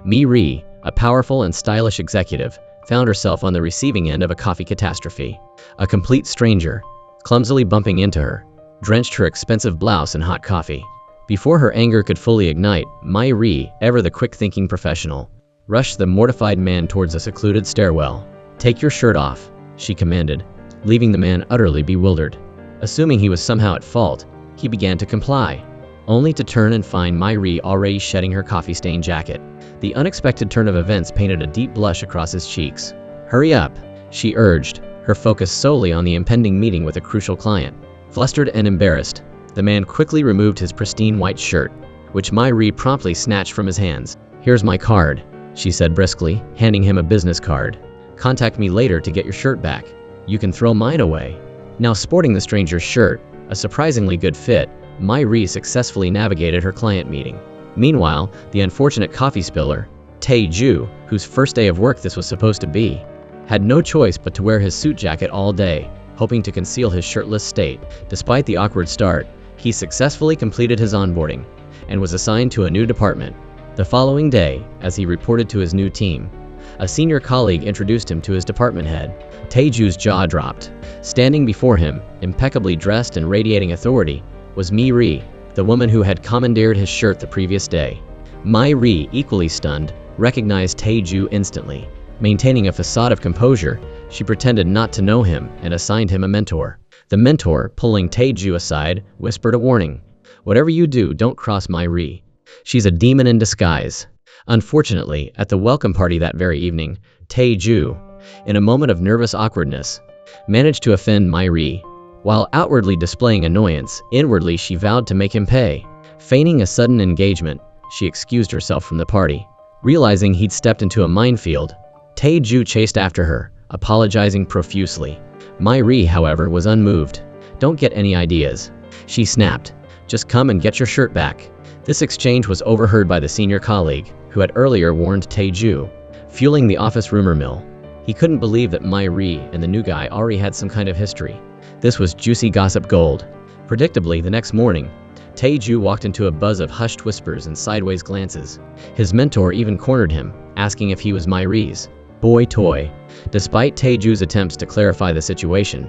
Mi-ri, a powerful and stylish executive, found herself on the receiving end of a coffee catastrophe. A complete stranger, clumsily bumping into her, drenched her expensive blouse in hot coffee. Before her anger could fully ignite, Mi-ri, ever the quick-thinking professional, rushed the mortified man towards a secluded stairwell. "Take your shirt off," she commanded, leaving the man utterly bewildered. Assuming he was somehow at fault, he began to comply, only to turn and find Mi-ri already shedding her coffee-stained jacket. The unexpected turn of events painted a deep blush across his cheeks. "Hurry up," she urged, her focus solely on the impending meeting with a crucial client. Flustered and embarrassed, the man quickly removed his pristine white shirt, which Mi-ri promptly snatched from his hands. "Here's my card," she said briskly, handing him a business card. "Contact me later to get your shirt back. You can throw mine away." Now sporting the stranger's shirt, a surprisingly good fit, Mi-ri successfully navigated her client meeting. Meanwhile, the unfortunate coffee spiller, Tae-ju, whose first day of work this was supposed to be, had no choice but to wear his suit jacket all day, hoping to conceal his shirtless state. Despite the awkward start, he successfully completed his onboarding and was assigned to a new department. The following day, as he reported to his new team, a senior colleague introduced him to his department head. Tae-ju's jaw dropped. Standing before him, impeccably dressed and radiating authority, was Mi-ri, the woman who had commandeered his shirt the previous day. Mi-ri, equally stunned, recognized Tae-ju instantly. Maintaining a facade of composure, she pretended not to know him and assigned him a mentor. The mentor, pulling Tae-ju aside, whispered a warning. "Whatever you do, don't cross Mi-ri. She's a demon in disguise." Unfortunately, at the welcome party that very evening, Tae-ju, in a moment of nervous awkwardness, managed to offend Mi-ri. While outwardly displaying annoyance, inwardly she vowed to make him pay. Feigning a sudden engagement, she excused herself from the party. Realizing he'd stepped into a minefield, Tae-ju chased after her, apologizing profusely. Mi-ri, however, was unmoved. "Don't get any ideas," she snapped. "Just come and get your shirt back." This exchange was overheard by the senior colleague, who had earlier warned Tae-ju, fueling the office rumor mill. He couldn't believe that Mi-ri and the new guy already had some kind of history. This was juicy gossip gold. Predictably, the next morning, Tae-ju walked into a buzz of hushed whispers and sideways glances. His mentor even cornered him, asking if he was Mi-ri's boy toy. Despite Tae-ju's attempts to clarify the situation,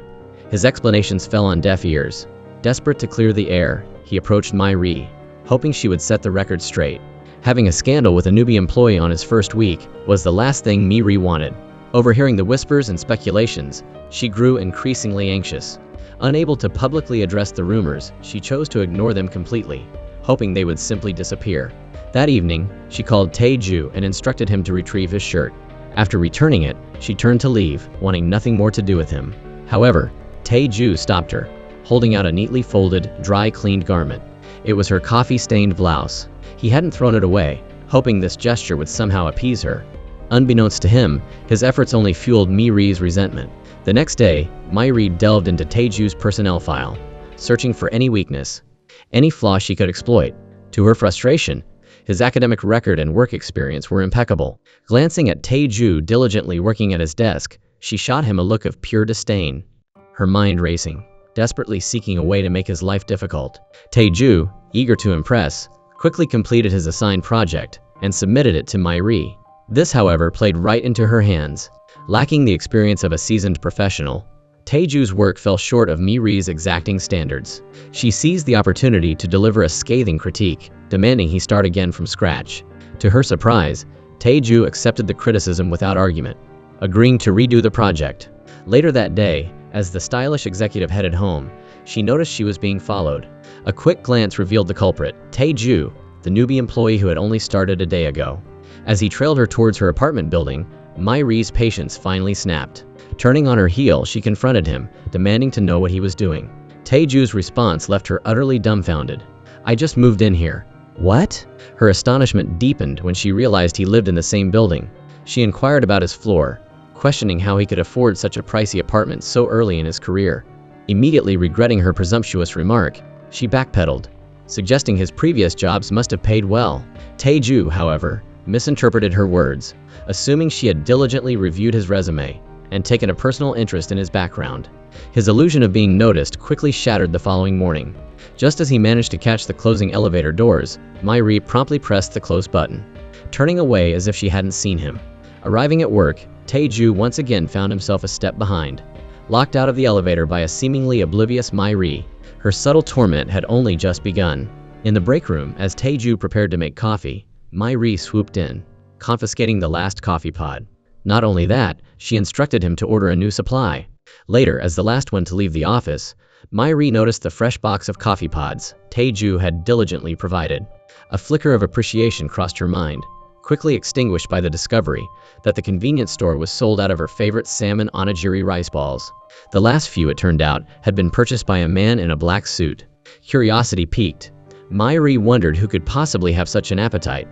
his explanations fell on deaf ears. Desperate to clear the air, he approached Mi-ri, hoping she would set the record straight. Having a scandal with a newbie employee on his first week was the last thing Mi-ri wanted. Overhearing the whispers and speculations, she grew increasingly anxious. Unable to publicly address the rumors, she chose to ignore them completely, hoping they would simply disappear. That evening, she called Tae-ju and instructed him to retrieve his shirt. After returning it, she turned to leave, wanting nothing more to do with him. However, Tae-ju stopped her, holding out a neatly folded, dry-cleaned garment. It was her coffee-stained blouse. He hadn't thrown it away, hoping this gesture would somehow appease her. Unbeknownst to him, his efforts only fueled Mi-ri's resentment. The next day, Mi-ri delved into Tae-ju's personnel file, searching for any weakness, any flaw she could exploit. To her frustration, his academic record and work experience were impeccable. Glancing at Tae-ju diligently working at his desk, she shot him a look of pure disdain, her mind racing, desperately seeking a way to make his life difficult. Tae-ju, eager to impress, quickly completed his assigned project and submitted it to Mi-ri. This, however, played right into her hands. Lacking the experience of a seasoned professional, Tae-ju's work fell short of Mi-ri's exacting standards. She seized the opportunity to deliver a scathing critique, demanding he start again from scratch. To her surprise, Tae-ju accepted the criticism without argument, agreeing to redo the project. Later that day, as the stylish executive headed home, she noticed she was being followed. A quick glance revealed the culprit, Tae-ju, the newbie employee who had only started a day ago. As he trailed her towards her apartment building, Mi-ri's patience finally snapped. Turning on her heel, she confronted him, demanding to know what he was doing. Tae-ju's response left her utterly dumbfounded. "I just moved in here." "What?" Her astonishment deepened when she realized he lived in the same building. She inquired about his floor, questioning how he could afford such a pricey apartment so early in his career. Immediately regretting her presumptuous remark, she backpedaled, suggesting his previous jobs must have paid well. Tae-ju, however, misinterpreted her words, assuming she had diligently reviewed his resume and taken a personal interest in his background. His illusion of being noticed quickly shattered the following morning. Just as he managed to catch the closing elevator doors, Mi-ri promptly pressed the close button. turning away as if she hadn't seen him. Arriving at work, Tae-ju once again found himself a step behind. Locked out of the elevator by a seemingly oblivious Mai-ri, her subtle torment had only just begun. In the break room, as Tae-ju prepared to make coffee, Mai-ri swooped in, confiscating the last coffee pod. Not only that, she instructed him to order a new supply. Later, as the last one to leave the office, Mai-ri noticed the fresh box of coffee pods Tae-ju had diligently provided. A flicker of appreciation crossed her mind, quickly extinguished by the discovery that the convenience store was sold out of her favorite salmon onigiri rice balls. The last few, it turned out, had been purchased by a man in a black suit. Curiosity piqued. Mai-ri wondered who could possibly have such an appetite,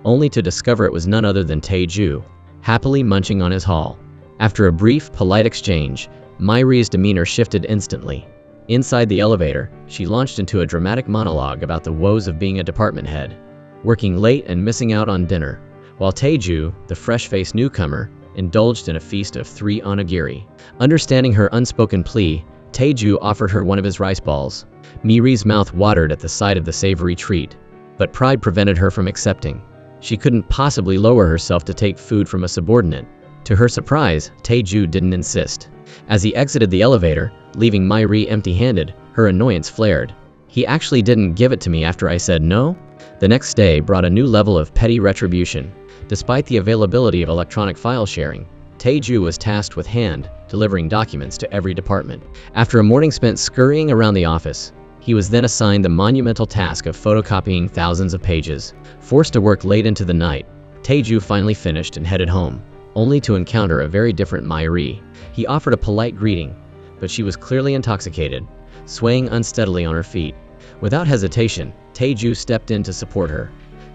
only to discover it was none other than Tae-ju, happily munching on his haul. After a brief, polite exchange, Mai-ri's demeanor shifted instantly. Inside the elevator, she launched into a dramatic monologue about the woes of being a department head, working late and missing out on dinner, while Tae-ju, the fresh-faced newcomer, indulged in a feast of 3 onigiri. Understanding her unspoken plea, Tae-ju offered her one of his rice balls. Mai-ri's mouth watered at the sight of the savory treat, but pride prevented her from accepting. She couldn't possibly lower herself to take food from a subordinate. To her surprise, Tae-ju didn't insist. As he exited the elevator, leaving Mai-ri empty-handed, her annoyance flared. "He actually didn't give it to me after I said no?" The next day brought a new level of petty retribution. Despite the availability of electronic file sharing, Tae-ju was tasked with hand-delivering documents to every department. After a morning spent scurrying around the office, he was then assigned the monumental task of photocopying thousands of pages. Forced to work late into the night, Tae-ju finally finished and headed home, only to encounter a very different Mai-ri. He offered a polite greeting, but she was clearly intoxicated, swaying unsteadily on her feet. Without hesitation, Tae-ju stepped in to support her,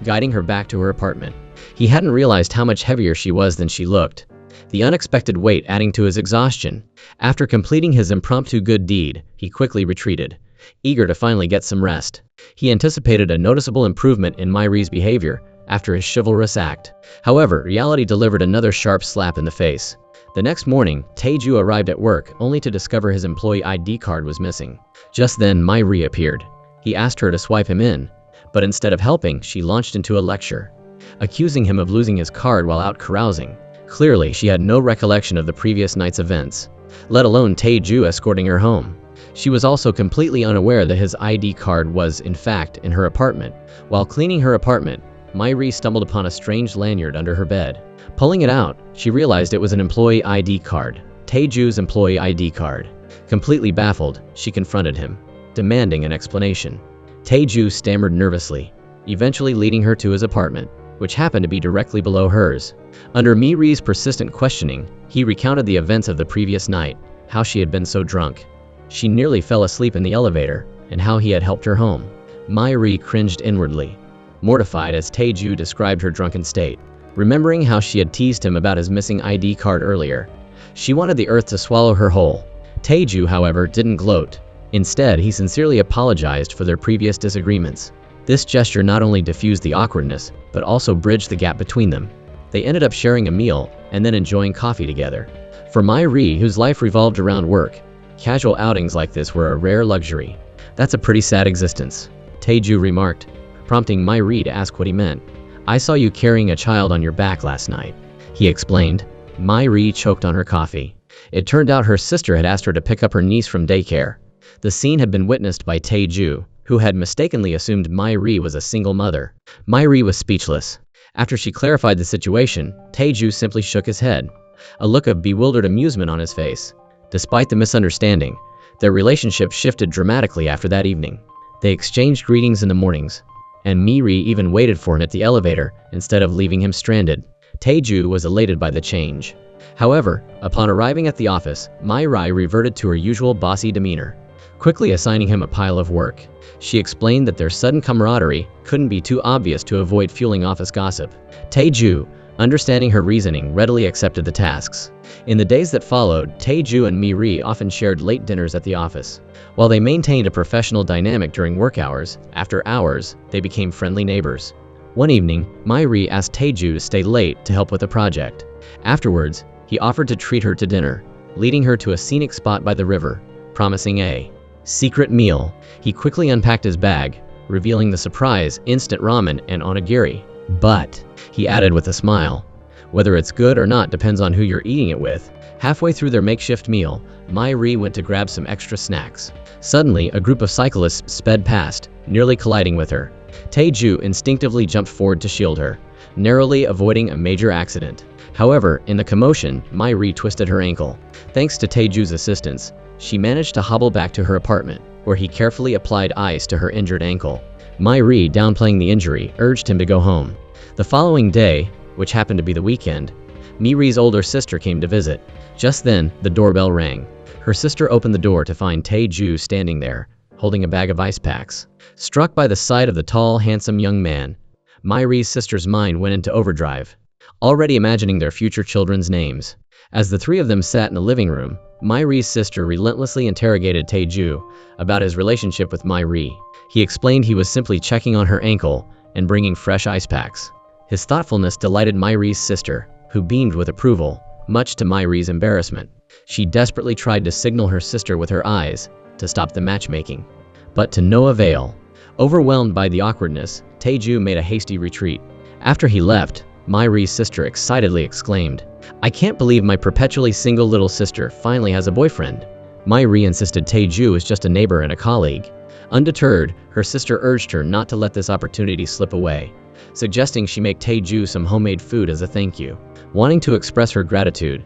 guiding her back to her apartment. He hadn't realized how much heavier she was than she looked, the unexpected weight adding to his exhaustion. After completing his impromptu good deed, he quickly retreated, eager to finally get some rest. He anticipated a noticeable improvement in Mai-ri's behavior after his chivalrous act. However, reality delivered another sharp slap in the face. The next morning, Tae-ju arrived at work only to discover his employee ID card was missing. Just then, Mai-ri appeared. He asked her to swipe him in, but instead of helping, she launched into a lecture, accusing him of losing his card while out carousing. Clearly, she had no recollection of the previous night's events, let alone Tae-ju escorting her home. She was also completely unaware that his ID card was, in fact, in her apartment. While cleaning her apartment, Mai-ri stumbled upon a strange lanyard under her bed. Pulling it out, she realized it was an employee ID card, Tae-ju's employee ID card. Completely baffled, she confronted him, demanding an explanation. Tae-ju stammered nervously, eventually leading her to his apartment, which happened to be directly below hers. Under Mai-ri's persistent questioning, he recounted the events of the previous night, how she had been so drunk she nearly fell asleep in the elevator, and how he had helped her home. Mai-ri cringed inwardly, mortified as Tae-ju described her drunken state. Remembering how she had teased him about his missing ID card earlier, she wanted the earth to swallow her whole. Tae-ju, however, didn't gloat. Instead, he sincerely apologized for their previous disagreements. This gesture not only diffused the awkwardness, but also bridged the gap between them. They ended up sharing a meal, and then enjoying coffee together. For Mai-ri, whose life revolved around work, casual outings like this were a rare luxury. "That's a pretty sad existence," Tae-ju remarked, prompting Mai-ri to ask what he meant. "I saw you carrying a child on your back last night," he explained. Mai-ri choked on her coffee. It turned out her sister had asked her to pick up her niece from daycare. The scene had been witnessed by Tae-ju, who had mistakenly assumed Mai-ri was a single mother. Mai-ri was speechless. After she clarified the situation, Tae-ju simply shook his head, a look of bewildered amusement on his face. Despite the misunderstanding, their relationship shifted dramatically after that evening. They exchanged greetings in the mornings, and Mai-ri even waited for him at the elevator instead of leaving him stranded. Tae-ju was elated by the change. However, upon arriving at the office, Mai-ri reverted to her usual bossy demeanor, quickly assigning him a pile of work. She explained that their sudden camaraderie couldn't be too obvious to avoid fueling office gossip. Tae-ju, understanding her reasoning, readily accepted the tasks. In the days that followed, Tae-ju and Mai-ri often shared late dinners at the office. While they maintained a professional dynamic during work hours, after hours, they became friendly neighbors. One evening, Mai-ri asked Tae-ju to stay late to help with a project. Afterwards, he offered to treat her to dinner, leading her to a scenic spot by the river, promising a secret meal. He quickly unpacked his bag, revealing the surprise instant ramen and onigiri. But, he added with a smile, whether it's good or not depends on who you're eating it with. Halfway through their makeshift meal, Mai-ri went to grab some extra snacks. Suddenly, a group of cyclists sped past, nearly colliding with her. Tae-ju instinctively jumped forward to shield her, narrowly avoiding a major accident. However, in the commotion, Mai-ri twisted her ankle. Thanks to Tae-ju's assistance, she managed to hobble back to her apartment, where he carefully applied ice to her injured ankle. Mai-ri, downplaying the injury, urged him to go home. The following day, which happened to be the weekend, Mi-ri's older sister came to visit. Just then, the doorbell rang. Her sister opened the door to find Tae-ju standing there, holding a bag of ice packs. Struck by the sight of the tall, handsome young man, Mai-ri's sister's mind went into overdrive, already imagining their future children's names. As the three of them sat in the living room, Mai-ri's sister relentlessly interrogated Tae-ju about his relationship with Mai-ri. He explained he was simply checking on her ankle and bringing fresh ice packs. His thoughtfulness delighted Mai-ri's sister, who beamed with approval, much to Mai-ri's embarrassment. She desperately tried to signal her sister with her eyes to stop the matchmaking, but to no avail. Overwhelmed by the awkwardness, Tae-ju made a hasty retreat. After he left, Mai-ri's sister excitedly exclaimed, "I can't believe my perpetually single little sister finally has a boyfriend." Mai-ri insisted Tae-ju is just a neighbor and a colleague. Undeterred, her sister urged her not to let this opportunity slip away, suggesting she make Tae-ju some homemade food as a thank you. Wanting to express her gratitude,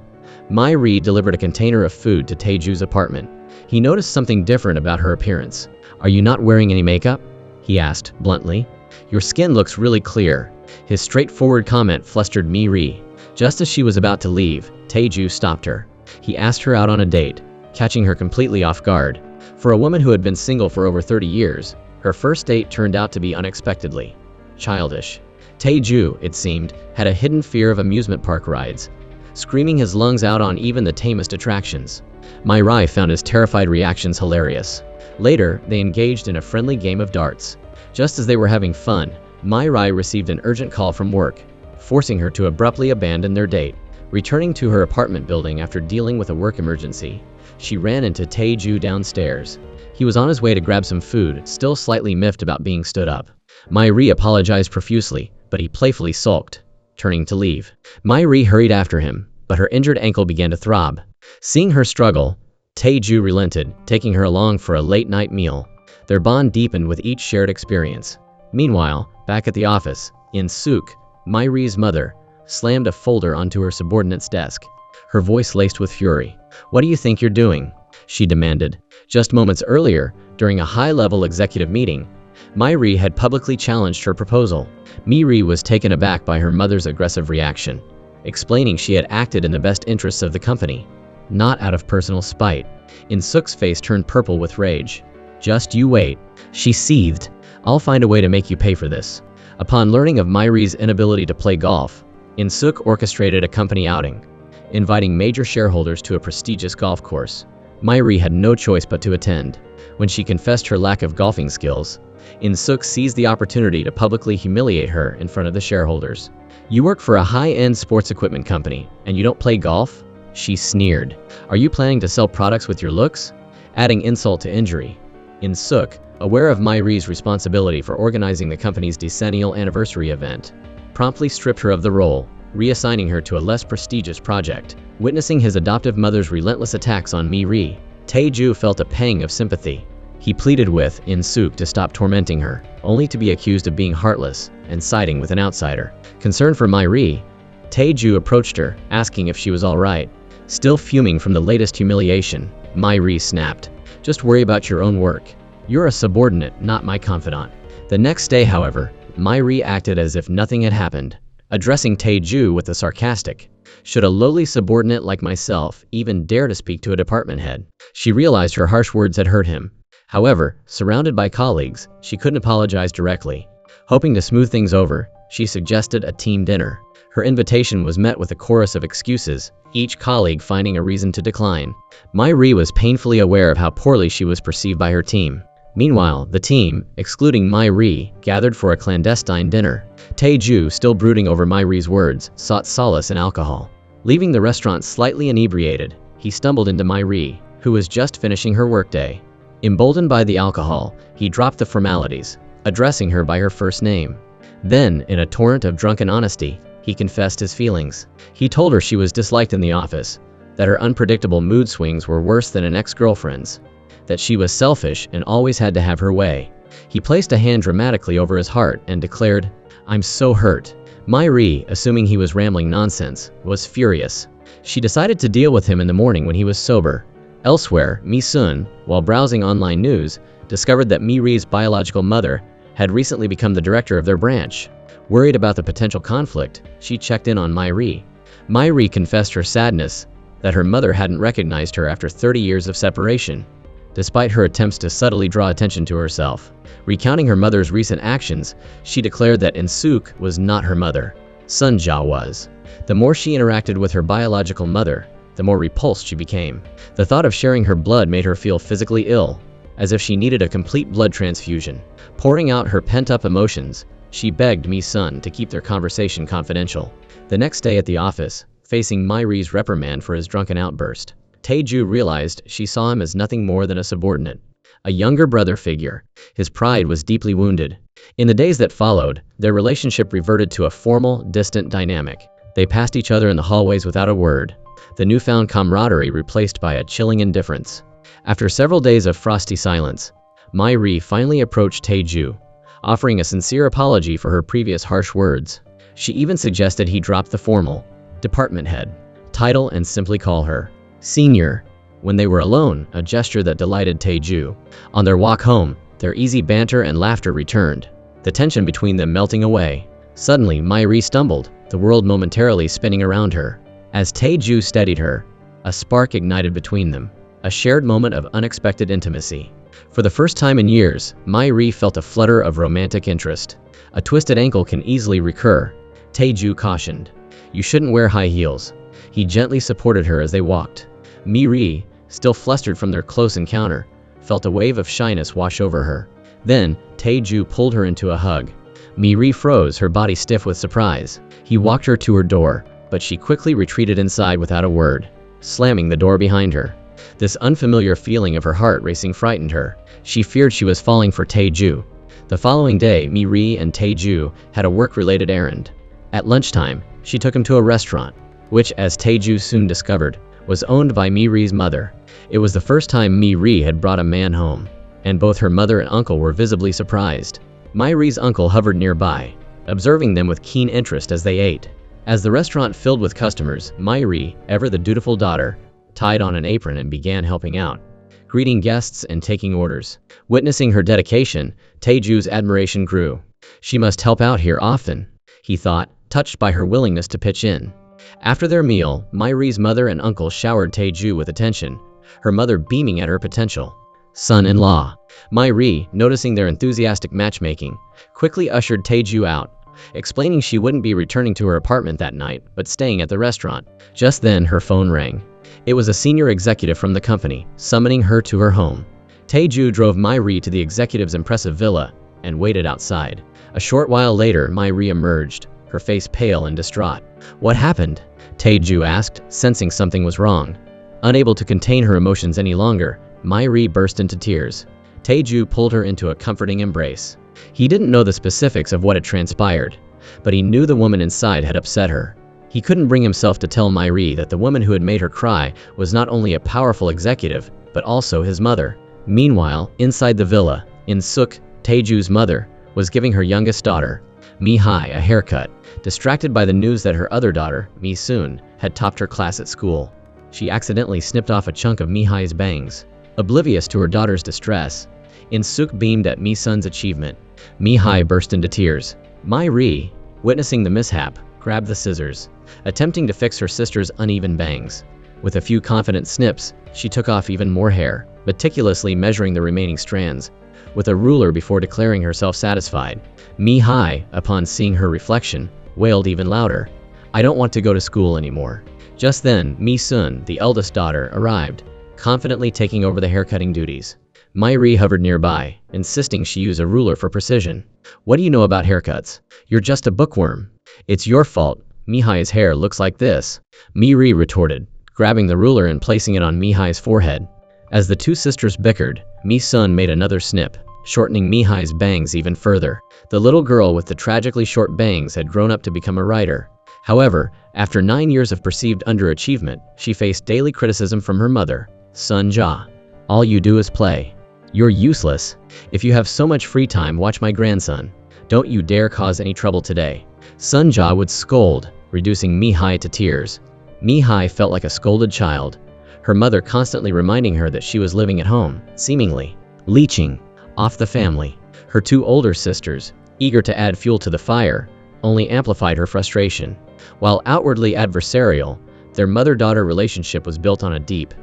Mai-ri delivered a container of food to Tae-ju's apartment. He noticed something different about her appearance. "Are you not wearing any makeup?" he asked, bluntly. "Your skin looks really clear." His straightforward comment flustered Mai-ri. Just as she was about to leave, Tae-ju stopped her. He asked her out on a date, catching her completely off guard. For a woman who had been single for over 30 years, her first date turned out to be unexpectedly childish. Tae-ju, it seemed, had a hidden fear of amusement park rides, screaming his lungs out on even the tamest attractions. Mai-ri found his terrified reactions hilarious. Later, they engaged in a friendly game of darts. Just as they were having fun, Mai-ri received an urgent call from work, forcing her to abruptly abandon their date. Returning to her apartment building after dealing with a work emergency, she ran into Tae-ju downstairs. He was on his way to grab some food, still slightly miffed about being stood up. Mai-ri apologized profusely, but he playfully sulked, turning to leave. Mai-ri hurried after him, but her injured ankle began to throb. Seeing her struggle, Tae-ju relented, taking her along for a late-night meal. Their bond deepened with each shared experience. Meanwhile, back at the office, In-suk, Mai-ri's mother, slammed a folder onto her subordinate's desk, her voice laced with fury. "What do you think you're doing?" she demanded. Just moments earlier, during a high-level executive meeting, Mai-ri had publicly challenged her proposal. Mai-ri was taken aback by her mother's aggressive reaction, explaining she had acted in the best interests of the company, not out of personal spite. In-suk's face turned purple with rage. "Just you wait," she seethed. "I'll find a way to make you pay for this." Upon learning of Mai-ri's inability to play golf, In-suk orchestrated a company outing, inviting major shareholders to a prestigious golf course. Mai-ri had no choice but to attend. When she confessed her lack of golfing skills, In-suk seized the opportunity to publicly humiliate her in front of the shareholders. "You work for a high-end sports equipment company, and you don't play golf?" she sneered. "Are you planning to sell products with your looks?" Adding insult to injury, In-suk, aware of Mai-ri's responsibility for organizing the company's decennial anniversary event, promptly stripped her of the role, reassigning her to a less prestigious project. Witnessing his adoptive mother's relentless attacks on Mai-ri, Tae-ju felt a pang of sympathy. He pleaded with In-suk to stop tormenting her, only to be accused of being heartless and siding with an outsider. Concerned for Mai-ri, Tae-ju approached her, asking if she was all right. Still fuming from the latest humiliation, Mai-ri snapped, "Just worry about your own work. You're a subordinate, not my confidant." The next day, however, Mai-ri acted as if nothing had happened, addressing Tae-ju with a sarcastic, "Should a lowly subordinate like myself even dare to speak to a department head?" She realized her harsh words had hurt him. However, surrounded by colleagues, she couldn't apologize directly. Hoping to smooth things over, she suggested a team dinner. Her invitation was met with a chorus of excuses, each colleague finding a reason to decline. Mai-ri was painfully aware of how poorly she was perceived by her team. Meanwhile, the team, excluding Mai-ri, gathered for a clandestine dinner. Tae-ju, still brooding over Mai-ri's words, sought solace in alcohol. Leaving the restaurant slightly inebriated, he stumbled into Mai-ri, who was just finishing her workday. Emboldened by the alcohol, he dropped the formalities, addressing her by her first name. Then, in a torrent of drunken honesty, he confessed his feelings. He told her she was disliked in the office, that her unpredictable mood swings were worse than an ex-girlfriend's, that she was selfish and always had to have her way. He placed a hand dramatically over his heart and declared, "I'm so hurt." Myri, assuming he was rambling nonsense, was furious. She decided to deal with him in the morning when he was sober. Elsewhere, Mi-sun, while browsing online news, discovered that Mi-ri's biological mother had recently become the director of their branch. Worried about the potential conflict, she checked in on Myri. Myri confessed her sadness that her mother hadn't recognized her after 30 years of separation, despite her attempts to subtly draw attention to herself. Recounting her mother's recent actions, she declared that In-suk was not her mother, Sun-ja was. The more she interacted with her biological mother, the more repulsed she became. The thought of sharing her blood made her feel physically ill, as if she needed a complete blood transfusion. Pouring out her pent-up emotions, she begged Mi-sun to keep their conversation confidential. The next day at the office, facing Myri's reprimand for his drunken outburst, Tae-ju realized she saw him as nothing more than a subordinate, a younger brother figure. His pride was deeply wounded. In the days that followed, their relationship reverted to a formal, distant dynamic. They passed each other in the hallways without a word, the newfound camaraderie replaced by a chilling indifference. After several days of frosty silence, Myri finally approached Tae-ju, offering a sincere apology for her previous harsh words. She even suggested he drop the formal, department head title and simply call her senior. When they were alone, a gesture that delighted Tae-ju. On their walk home, their easy banter and laughter returned, the tension between them melting away. Suddenly, Myri stumbled, the world momentarily spinning around her. As Tae-ju steadied her, a spark ignited between them, a shared moment of unexpected intimacy. For the first time in years, Myri felt a flutter of romantic interest. A twisted ankle can easily recur, Tae-ju cautioned. You shouldn't wear high heels. He gently supported her as they walked. Myri, still flustered from their close encounter, felt a wave of shyness wash over her. Then, Tae-ju pulled her into a hug. Myri froze, her body stiff with surprise. He walked her to her door, but she quickly retreated inside without a word, slamming the door behind her. This unfamiliar feeling of her heart racing frightened her. She feared she was falling for Tae-ju. The following day, Myri and Tae-ju had a work-related errand. At lunchtime, she took him to a restaurant, which, as Tae-ju soon discovered, was owned by Myri's mother. It was the first time Myri had brought a man home, and both her mother and uncle were visibly surprised. Myri's uncle hovered nearby, observing them with keen interest as they ate. As the restaurant filled with customers, Myri, ever the dutiful daughter, tied on an apron and began helping out, greeting guests and taking orders. Witnessing her dedication, Tae-ju's admiration grew. She must help out here often, he thought, touched by her willingness to pitch in. After their meal, Myri's mother and uncle showered Tae-ju with attention, her mother beaming at her potential son-in-law. Myri, noticing their enthusiastic matchmaking, quickly ushered Tae-ju out, explaining she wouldn't be returning to her apartment that night, but staying at the restaurant. Just then, her phone rang. It was a senior executive from the company, summoning her to her home. Tae-ju drove Myri to the executive's impressive villa and waited outside. A short while later, Myri emerged, her face pale and distraught. "What happened?" Tae-ju asked, sensing something was wrong. Unable to contain her emotions any longer, Myri burst into tears. Tae-ju pulled her into a comforting embrace. He didn't know the specifics of what had transpired, but he knew the woman inside had upset her. He couldn't bring himself to tell Myri that the woman who had made her cry was not only a powerful executive, but also his mother. Meanwhile, inside the villa, In-suk, Tae-ju's mother, was giving her youngest daughter, Mi-hai, a haircut, distracted by the news that her other daughter, Mi-sun, had topped her class at school. She accidentally snipped off a chunk of Mi-hai's bangs. Oblivious to her daughter's distress, In-suk beamed at Mi-sun's achievement. Mi-hai burst into tears. Myri, witnessing the mishap, grabbed the scissors, attempting to fix her sister's uneven bangs. With a few confident snips, she took off even more hair, meticulously measuring the remaining strands with a ruler before declaring herself satisfied. Mi-hai, upon seeing her reflection, wailed even louder, "I don't want to go to school anymore." Just then, Mi-sun, the eldest daughter, arrived, confidently taking over the haircutting duties. Myri hovered nearby, insisting she use a ruler for precision. "What do you know about haircuts? You're just a bookworm. It's your fault. Mi-hai's hair looks like this," Myri retorted, grabbing the ruler and placing it on Mi-hai's forehead. As the two sisters bickered, Mi-sun made another snip, shortening Mi-hai's bangs even further. The little girl with the tragically short bangs had grown up to become a writer. However, after 9 years of perceived underachievement, she faced daily criticism from her mother, Sun Ja. All you do is play. You're useless. If you have so much free time, watch my grandson. Don't you dare cause any trouble today. Sun Ja would scold, reducing Mi-hai to tears. Mi-hai felt like a scolded child, her mother constantly reminding her that she was living at home, seemingly leeching off the family. Her 2 older sisters, eager to add fuel to the fire, only amplified her frustration. While outwardly adversarial, their mother-daughter relationship was built on a deep,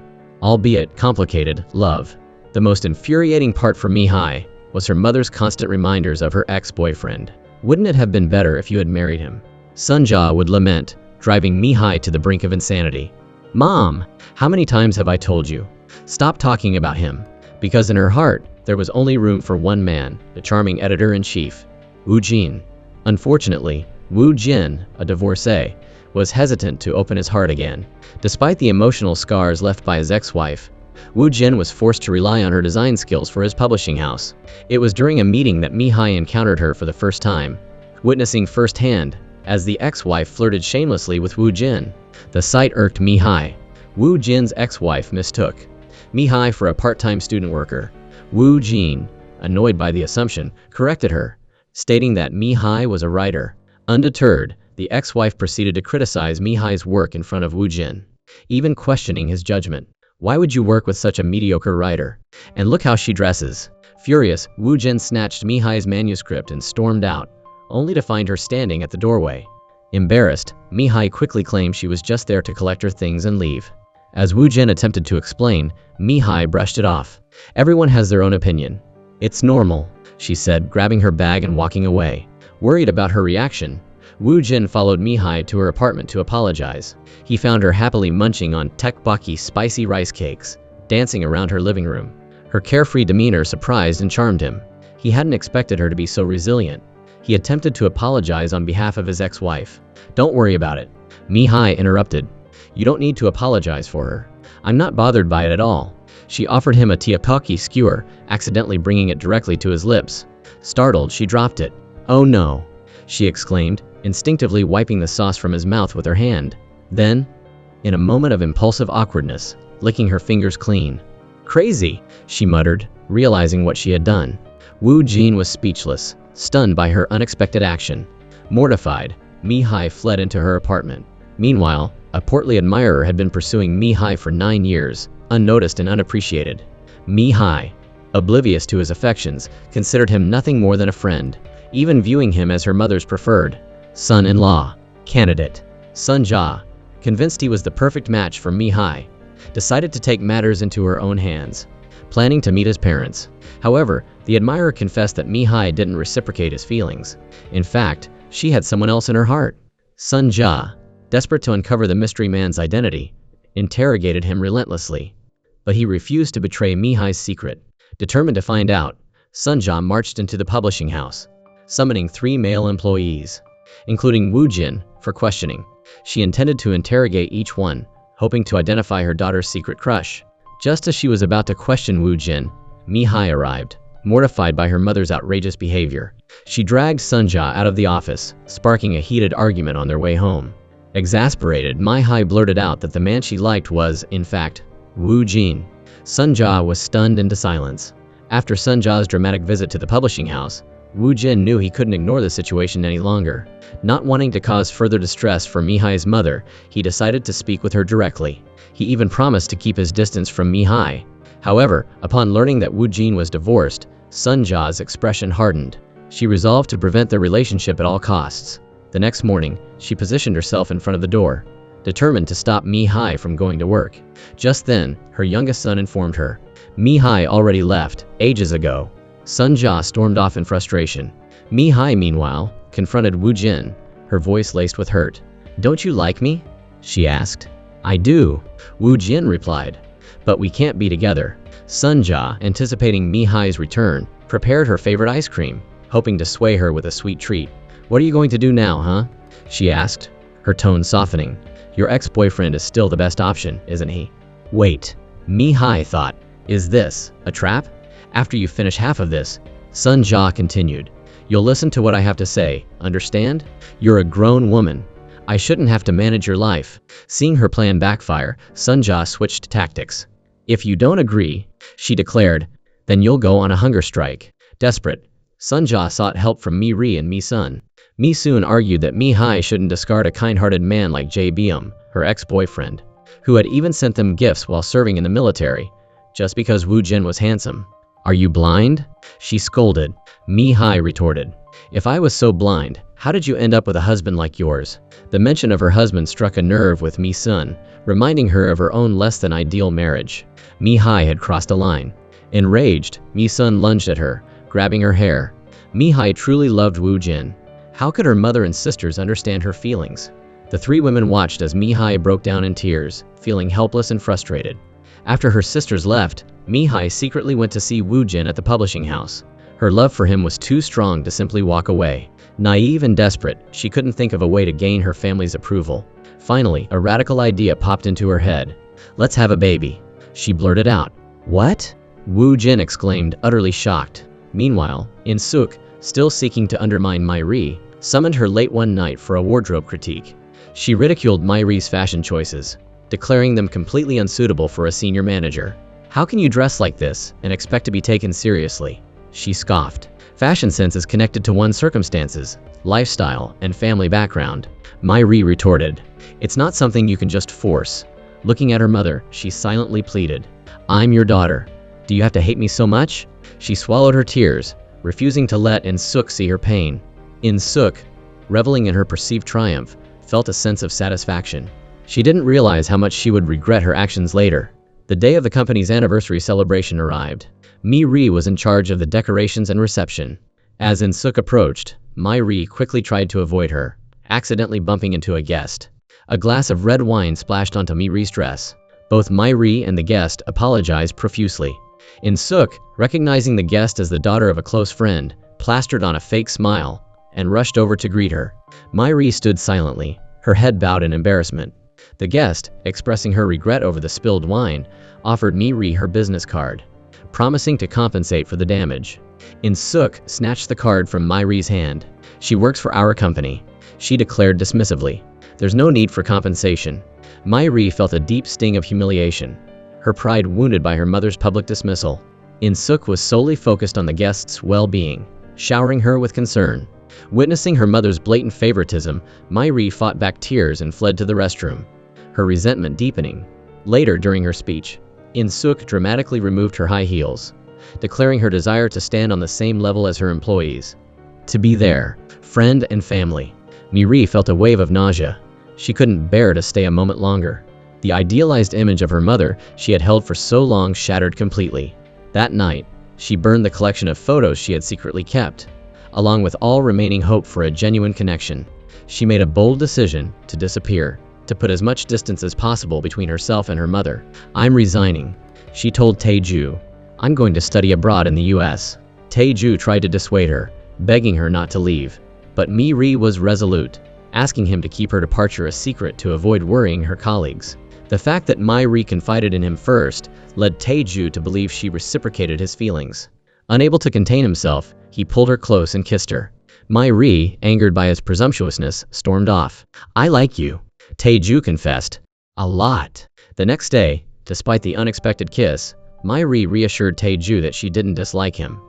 albeit complicated, love. The most infuriating part for Mi-hai was her mother's constant reminders of her ex-boyfriend. Wouldn't it have been better if you had married him? Sun Ja would lament, driving Mi-hai to the brink of insanity. Mom, how many times have I told you? Stop talking about him. Because in her heart, there was only room for one man, the charming editor-in-chief, Wu Jin. Unfortunately, Wu Jin, a divorcee, was hesitant to open his heart again. Despite the emotional scars left by his ex-wife, Wu Jin was forced to rely on her design skills for his publishing house. It was during a meeting that Mi-hai encountered her for the first time, witnessing firsthand as the ex-wife flirted shamelessly with Wu Jin. The sight irked Mi-hai. Wu Jin's ex-wife mistook Mi-hai for a part-time student worker. Wu Jin, annoyed by the assumption, corrected her, stating that Mi-hai was a writer. Undeterred, the ex-wife proceeded to criticize Mi-hai's work in front of Wu Jin, even questioning his judgment. Why would you work with such a mediocre writer? And look how she dresses. Furious, Wu Jin snatched Mi-hai's manuscript and stormed out, only to find her standing at the doorway. Embarrassed, Mi-hai quickly claimed she was just there to collect her things and leave. As Wu Jin attempted to explain, Mi-hai brushed it off. Everyone has their own opinion. It's normal, she said, grabbing her bag and walking away. Worried about her reaction, Wu Jin followed Mi-hai to her apartment to apologize. He found her happily munching on tteokbokki spicy rice cakes, dancing around her living room. Her carefree demeanor surprised and charmed him. He hadn't expected her to be so resilient. He attempted to apologize on behalf of his ex-wife. Don't worry about it, Mi-hai interrupted. You don't need to apologize for her. I'm not bothered by it at all. She offered him a tteokbokki skewer, accidentally bringing it directly to his lips. Startled, she dropped it. Oh no, she exclaimed, instinctively wiping the sauce from his mouth with her hand. Then, in a moment of impulsive awkwardness, licking her fingers clean. Crazy, she muttered, realizing what she had done. Wu Jin was speechless, stunned by her unexpected action. Mortified, Mi-hai fled into her apartment. Meanwhile, a portly admirer had been pursuing Mi-hai for 9 years, unnoticed and unappreciated. Mi-hai, oblivious to his affections, considered him nothing more than a friend, even viewing him as her mother's preferred son-in-law candidate. Sun Ja, convinced he was the perfect match for Mi-hai, decided to take matters into her own hands, planning to meet his parents. However, the admirer confessed that Mi-hai didn't reciprocate his feelings. In fact, she had someone else in her heart. Sun Ja, desperate to uncover the mystery man's identity, interrogated him relentlessly. But he refused to betray Mi-hai's secret. Determined to find out, Sun Ja marched into the publishing house, summoning 3 male employees, including Wu Jin, for questioning. She intended to interrogate each one, hoping to identify her daughter's secret crush. Just as she was about to question Wu Jin, Mi-hai arrived, mortified by her mother's outrageous behavior. She dragged Sun Ja out of the office, sparking a heated argument on their way home. Exasperated, Mi-hai blurted out that the man she liked was, in fact, Wu Jin. Sun Ja was stunned into silence. After Sun Ja's dramatic visit to the publishing house, Wu Jin knew he couldn't ignore the situation any longer. Not wanting to cause further distress for Mi-hai's mother, he decided to speak with her directly. He even promised to keep his distance from Mi-hai. However, upon learning that Wu Jin was divorced, Sun Ja's expression hardened. She resolved to prevent their relationship at all costs. The next morning, she positioned herself in front of the door, determined to stop Mi-hai from going to work. Just then, her youngest son informed her. Mi-hai already left, ages ago. Sun Ja stormed off in frustration. Mi-hai, meanwhile, confronted Wu Jin, her voice laced with hurt. Don't you like me? She asked. I do, Wu Jin replied. But we can't be together. Sun Ja, anticipating Mi-hai's return, prepared her favorite ice cream, hoping to sway her with a sweet treat. What are you going to do now, huh? She asked, her tone softening. Your ex-boyfriend is still the best option, isn't he? Wait, Mi-hai thought. Is this a trap? After you finish half of this, Sun Jia continued. You'll listen to what I have to say, understand? You're a grown woman. I shouldn't have to manage your life. Seeing her plan backfire, Sun Jia switched tactics. If you don't agree, she declared, then you'll go on a hunger strike. Desperate, Sun Jia sought help from Mi Ri and Mi Sun. Mi Sun argued that Mi Hai shouldn't discard a kind-hearted man like Jae Byum, her ex-boyfriend, who had even sent them gifts while serving in the military, just because Wu Jin was handsome. Are you blind? She scolded. Mi Hai retorted. If I was so blind, how did you end up with a husband like yours? The mention of her husband struck a nerve with Mi Sun, reminding her of her own less-than-ideal marriage. Mi Hai had crossed a line. Enraged, Mi Sun lunged at her, grabbing her hair. Mi Hai truly loved Wu Jin. How could her mother and sisters understand her feelings? The three women watched as Mi Hai broke down in tears, feeling helpless and frustrated. After her sisters left, Mi Hai secretly went to see Wu Jin at the publishing house. Her love for him was too strong to simply walk away. Naive and desperate, she couldn't think of a way to gain her family's approval. Finally, a radical idea popped into her head. Let's have a baby. She blurted out. What? Wu Jin exclaimed, utterly shocked. Meanwhile, In-suk, still seeking to undermine Mi Ri, summoned her late one night for a wardrobe critique. She ridiculed Mi Ri's fashion choices, declaring them completely unsuitable for a senior manager. How can you dress like this and expect to be taken seriously? She scoffed. Fashion sense is connected to one's circumstances, lifestyle, and family background. Mi Ri retorted. It's not something you can just force. Looking at her mother, she silently pleaded. I'm your daughter. Do you have to hate me so much? She swallowed her tears, refusing to let In-suk see her pain. In-suk, reveling in her perceived triumph, felt a sense of satisfaction. She didn't realize how much she would regret her actions later. The day of the company's anniversary celebration arrived. Mi Ri was in charge of the decorations and reception. As In-suk approached, Mi Ri quickly tried to avoid her, accidentally bumping into a guest. A glass of red wine splashed onto Mi Ri's dress. Both Mi Ri and the guest apologized profusely. In-suk, recognizing the guest as the daughter of a close friend, plastered on a fake smile and rushed over to greet her. Mi Ri stood silently, her head bowed in embarrassment. The guest, expressing her regret over the spilled wine, offered Mi Ri her business card, promising to compensate for the damage. In-suk snatched the card from Mi Ri's hand. She works for our company, she declared dismissively. There's no need for compensation. Mi Ri felt a deep sting of humiliation, her pride wounded by her mother's public dismissal. In-suk was solely focused on the guest's well-being, showering her with concern. Witnessing her mother's blatant favoritism, Mi Ri fought back tears and fled to the restroom, her resentment deepening. Later during her speech, In-suk dramatically removed her high heels, declaring her desire to stand on the same level as her employees. To be their friend and family. Mi Ri felt a wave of nausea. She couldn't bear to stay a moment longer. The idealized image of her mother she had held for so long shattered completely. That night, she burned the collection of photos she had secretly kept, along with all remaining hope for a genuine connection. She made a bold decision to disappear, to put as much distance as possible between herself and her mother. I'm resigning, she told Tae-ju. I'm going to study abroad in the US. Tae-ju tried to dissuade her, begging her not to leave. But Mi Ri was resolute, asking him to keep her departure a secret to avoid worrying her colleagues. The fact that Mi Ri confided in him first led Tae-ju to believe she reciprocated his feelings. Unable to contain himself, he pulled her close and kissed her. Mi Ri, angered by his presumptuousness, stormed off. I like you, Tae-ju confessed. A lot. The next day, despite the unexpected kiss, Mi Ri reassured Tae-ju that she didn't dislike him,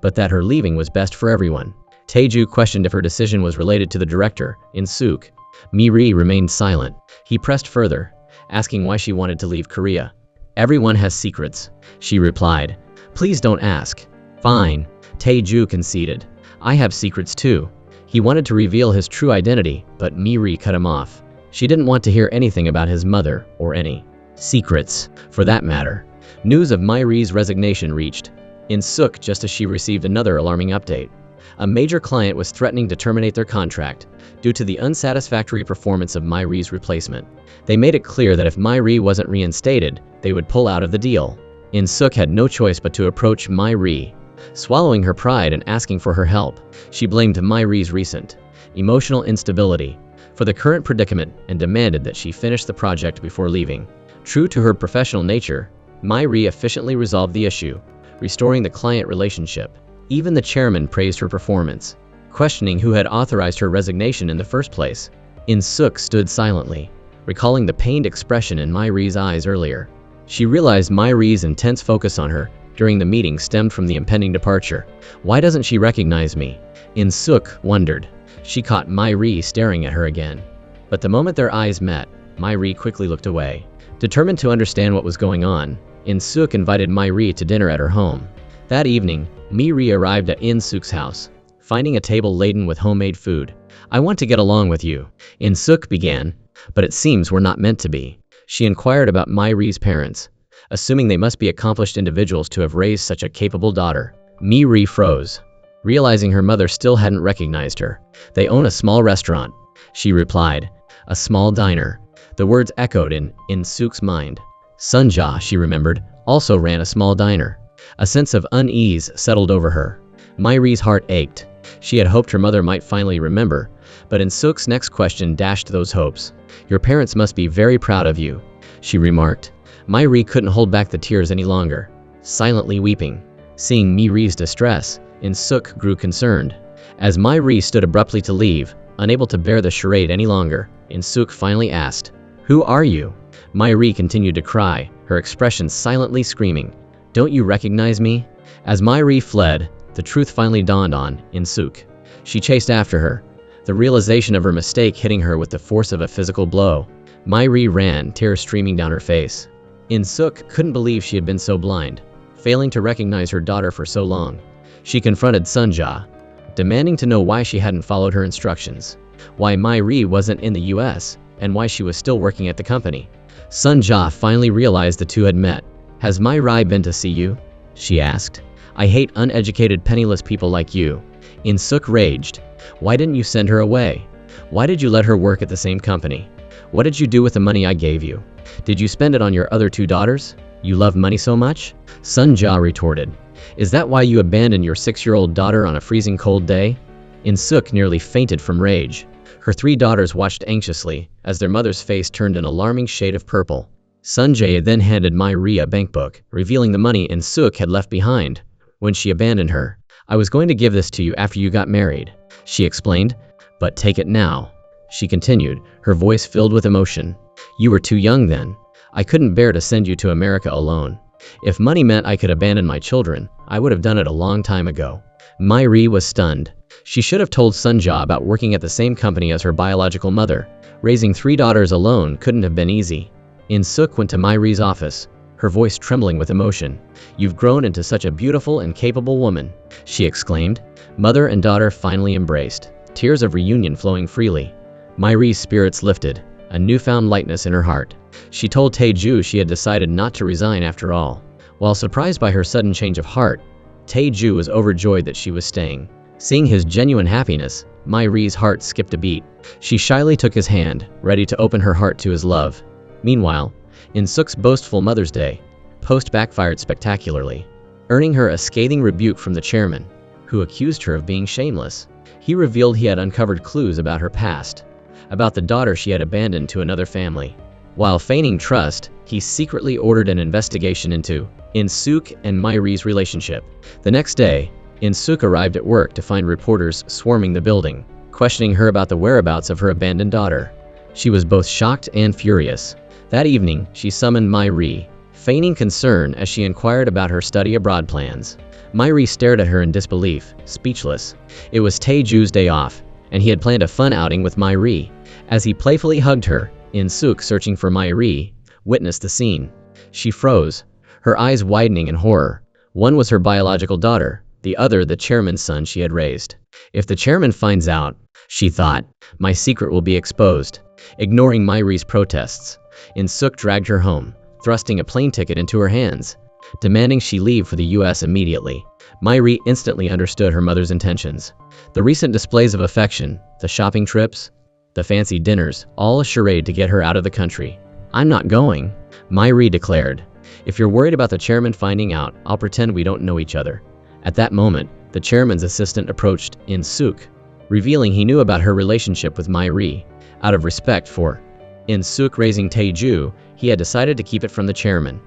but that her leaving was best for everyone. Tae-ju questioned if her decision was related to the director, In-suk. Mi Ri remained silent. He pressed further, asking why she wanted to leave Korea. Everyone has secrets, she replied. Please don't ask. Fine, Tae-ju conceded. I have secrets too. He wanted to reveal his true identity, but Mi Ri cut him off. She didn't want to hear anything about his mother, or any secrets, for that matter. News of Mi Ri's resignation reached In-suk just as she received another alarming update. A major client was threatening to terminate their contract due to the unsatisfactory performance of Mi Ri's replacement. They made it clear that if Mi Ri wasn't reinstated, they would pull out of the deal. In-suk had no choice but to approach Mi Ri, swallowing her pride and asking for her help. She blamed Mi Ri's recent emotional instability for the current predicament and demanded that she finish the project before leaving. True to her professional nature, Mi Ri efficiently resolved the issue, restoring the client relationship. Even the chairman praised her performance, questioning who had authorized her resignation in the first place. In-suk stood silently, recalling the pained expression in Myri's eyes earlier. She realized Myri's intense focus on her during the meeting stemmed from the impending departure. Why doesn't she recognize me? In-suk wondered. She caught Myri staring at her again. But the moment their eyes met, Myri quickly looked away. Determined to understand what was going on, In-suk invited Myri to dinner at her home. That evening, Myri arrived at In-suk's house, finding a table laden with homemade food. "I want to get along with you," In-suk began, "but it seems we're not meant to be." She inquired about Myri's parents, assuming they must be accomplished individuals to have raised such a capable daughter. Myri froze, realizing her mother still hadn't recognized her. "They own a small restaurant," she replied. "A small diner." The words echoed in In-suk's mind. Sunja, she remembered, also ran a small diner. A sense of unease settled over her. Myri's heart ached. She had hoped her mother might finally remember, but In-suk's next question dashed those hopes. "Your parents must be very proud of you," she remarked. Myri couldn't hold back the tears any longer, silently weeping. Seeing Myri's distress, In-suk grew concerned. As Myri stood abruptly to leave, unable to bear the charade any longer, In-suk finally asked, "Who are you?" Myri continued to cry, her expression silently screaming, "Don't you recognize me?" As Myri fled, the truth finally dawned on In-suk. She chased after her, the realization of her mistake hitting her with the force of a physical blow. Myri ran, tears streaming down her face. In-suk couldn't believe she had been so blind, failing to recognize her daughter for so long. She confronted Sunja, demanding to know why she hadn't followed her instructions, why Myri wasn't in the US, and why she was still working at the company. Sunja finally realized the two had met. "Has Myri been to see you?" she asked. "I hate uneducated, penniless people like you." In-suk raged. "Why didn't you send her away? Why did you let her work at the same company? What did you do with the money I gave you? Did you spend it on your other two daughters? You love money so much?" Sunja retorted. "Is that why you abandoned your 6-year-old daughter on a freezing cold day?" In-suk nearly fainted from rage. Her 3 daughters watched anxiously as their mother's face turned an alarming shade of purple. Sunja then handed Myri a bankbook, revealing the money In-suk had left behind when she abandoned her. "I was going to give this to you after you got married," she explained, "but take it now," she continued, her voice filled with emotion. "You were too young then. I couldn't bear to send you to America alone. If money meant I could abandon my children, I would have done it a long time ago." Myri was stunned. She should have told Sunja about working at the same company as her biological mother. Raising 3 daughters alone couldn't have been easy. In-suk went to Myri's office, her voice trembling with emotion. "You've grown into such a beautiful and capable woman," she exclaimed. Mother and daughter finally embraced, tears of reunion flowing freely. Myri's spirits lifted, a newfound lightness in her heart. She told Tae-ju she had decided not to resign after all. While surprised by her sudden change of heart, Tae-ju was overjoyed that she was staying. Seeing his genuine happiness, Myri's heart skipped a beat. She shyly took his hand, ready to open her heart to his love. Meanwhile, In-suk's boastful Mother's Day post backfired spectacularly, earning her a scathing rebuke from the chairman, who accused her of being shameless. He revealed he had uncovered clues about her past, about the daughter she had abandoned to another family. While feigning trust, he secretly ordered an investigation into In-suk and Myri's relationship. The next day, In-suk arrived at work to find reporters swarming the building, questioning her about the whereabouts of her abandoned daughter. She was both shocked and furious. That evening, she summoned Myri, feigning concern as she inquired about her study abroad plans. Myri stared at her in disbelief, speechless. It was Tae-ju's day off, and he had planned a fun outing with Myri. As he playfully hugged her, In-suk, searching for Myri, witnessed the scene. She froze, her eyes widening in horror. One was her biological daughter, the other the chairman's son she had raised. "If the chairman finds out," she thought, "my secret will be exposed." Ignoring Myri's protests, In-suk dragged her home, thrusting a plane ticket into her hands, demanding she leave for the US immediately. Myri instantly understood her mother's intentions. The recent displays of affection, the shopping trips, the fancy dinners, all a charade to get her out of the country. "I'm not going," Myri declared. "If you're worried about the chairman finding out, I'll pretend we don't know each other." At that moment, the chairman's assistant approached In-suk, revealing he knew about her relationship with Myri. Out of respect for In-suk raising Tae-ju, he had decided to keep it from the chairman.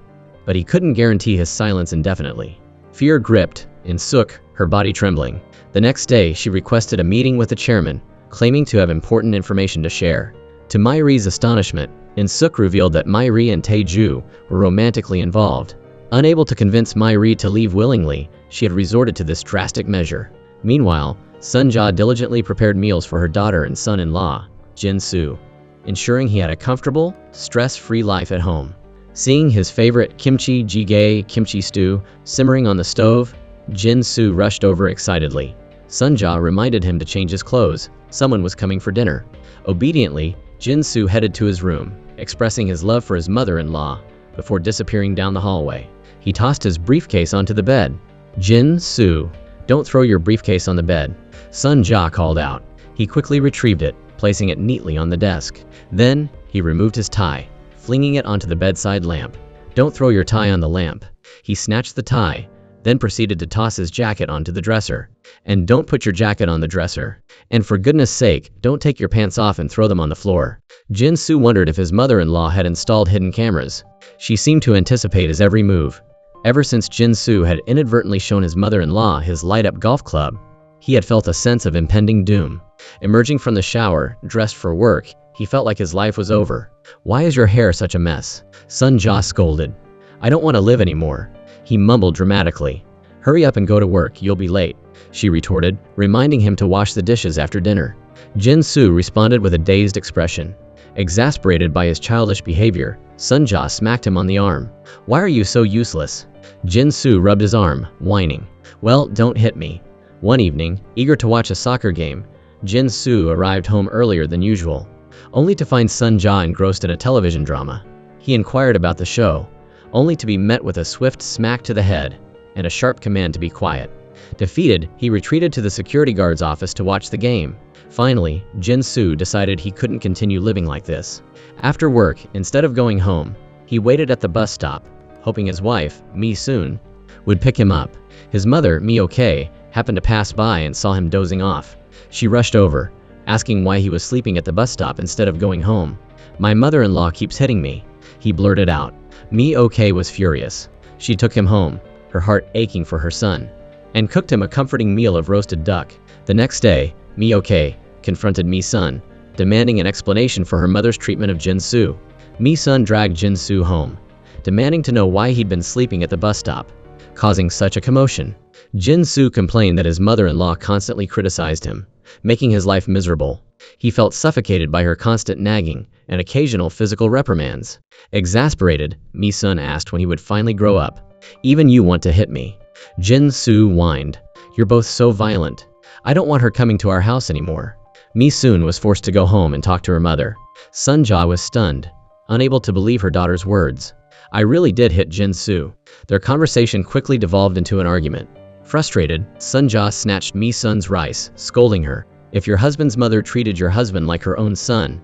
But he couldn't guarantee his silence indefinitely. Fear gripped In-suk, her body trembling. The next day, she requested a meeting with the chairman, claiming to have important information to share. To Myri's astonishment, In-suk revealed that Myri and Tae-ju were romantically involved. Unable to convince Myri to leave willingly, she had resorted to this drastic measure. Meanwhile, Sun-ja diligently prepared meals for her daughter and son-in-law, Jin-soo, ensuring he had a comfortable, stress-free life at home. Seeing his favorite kimchi jjigae kimchi stew simmering on the stove, Jin-soo rushed over excitedly. Sun-ja reminded him to change his clothes. Someone was coming for dinner. Obediently, Jin-soo headed to his room, expressing his love for his mother-in-law, before disappearing down the hallway. He tossed his briefcase onto the bed. Jin-soo, don't throw your briefcase on the bed, Sun-ja called out. He quickly retrieved it, placing it neatly on the desk. Then, he removed his tie, flinging it onto the bedside lamp. Don't throw your tie on the lamp. He snatched the tie, then proceeded to toss his jacket onto the dresser. And don't put your jacket on the dresser. And for goodness sake, don't take your pants off and throw them on the floor. Jin-soo wondered if his mother-in-law had installed hidden cameras. She seemed to anticipate his every move. Ever since Jin-soo had inadvertently shown his mother-in-law his light-up golf club, he had felt a sense of impending doom. Emerging from the shower, dressed for work, he felt like his life was over. Why is your hair such a mess? Sun-ja scolded. I don't want to live anymore, he mumbled dramatically. Hurry up and go to work, you'll be late, she retorted, reminding him to wash the dishes after dinner. Jin-soo responded with a dazed expression. Exasperated by his childish behavior, Sun-ja smacked him on the arm. Why are you so useless? Jin-soo rubbed his arm, whining. Well, don't hit me. One evening, eager to watch a soccer game, Jin-soo arrived home earlier than usual, only to find Sun-ja engrossed in a television drama. He inquired about the show, only to be met with a swift smack to the head and a sharp command to be quiet. Defeated, he retreated to the security guard's office to watch the game. Finally, Jin-soo decided he couldn't continue living like this. After work, instead of going home, he waited at the bus stop, hoping his wife, Mi-soon, would pick him up. His mother, Mi-ok, happened to pass by and saw him dozing off. She rushed over, asking why he was sleeping at the bus stop instead of going home. My mother-in-law keeps hitting me, he blurted out. Mi-ok was furious. She took him home, her heart aching for her son, and cooked him a comforting meal of roasted duck. The next day, Mi-ok confronted Mi-sun, demanding an explanation for her mother's treatment of Jin-soo. Mi-sun dragged Jin-soo home, demanding to know why he'd been sleeping at the bus stop, causing such a commotion. Jin-soo complained that his mother-in-law constantly criticized him, making his life miserable. He felt suffocated by her constant nagging and occasional physical reprimands. Exasperated, Mi-sun asked when he would finally grow up. Even you want to hit me, Jin-soo whined. You're both so violent. I don't want her coming to our house anymore. Mi-soon was forced to go home and talk to her mother. Sun-ja was stunned, unable to believe her daughter's words. I really did hit Jin-soo. Their conversation quickly devolved into an argument. Frustrated, Sun-ja snatched Mi-sun's rice, scolding her. If your husband's mother treated your husband like her own son,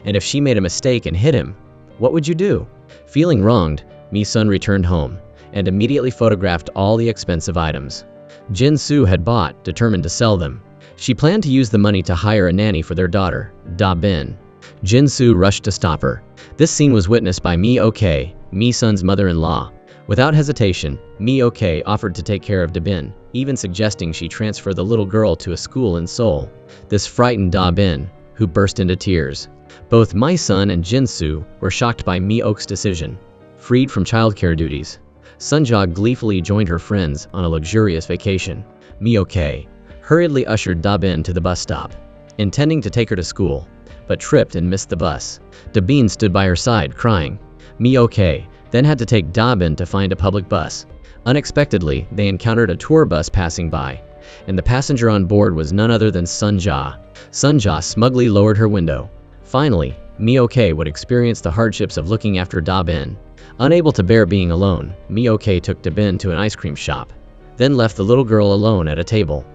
and if she made a mistake and hit him, what would you do? Feeling wronged, Mi-sun returned home, and immediately photographed all the expensive items Jin-soo had bought, determined to sell them. She planned to use the money to hire a nanny for their daughter, Da-bin. Jin-soo rushed to stop her. This scene was witnessed by Mi-ok, Mi-sun's mother-in-law. Without hesitation, Mi-ok offered to take care of Da-bin, even suggesting she transfer the little girl to a school in Seoul. This frightened Da-bin, who burst into tears. Both Mi-sun and Jin-soo were shocked by Mi-ok's decision. Freed from childcare duties, Sun-ja gleefully joined her friends on a luxurious vacation. Mi-ok hurriedly ushered Da-bin to the bus stop, intending to take her to school, but tripped and missed the bus. Da-bin stood by her side, crying. Mi-ok then had to take Da-bin to find a public bus. Unexpectedly, they encountered a tour bus passing by, and the passenger on board was none other than Sun-ja. Sun-ja smugly lowered her window. Finally, Mi-ok would experience the hardships of looking after Da-bin. Unable to bear being alone, Mi-ok took Da-bin to an ice cream shop, then left the little girl alone at a table,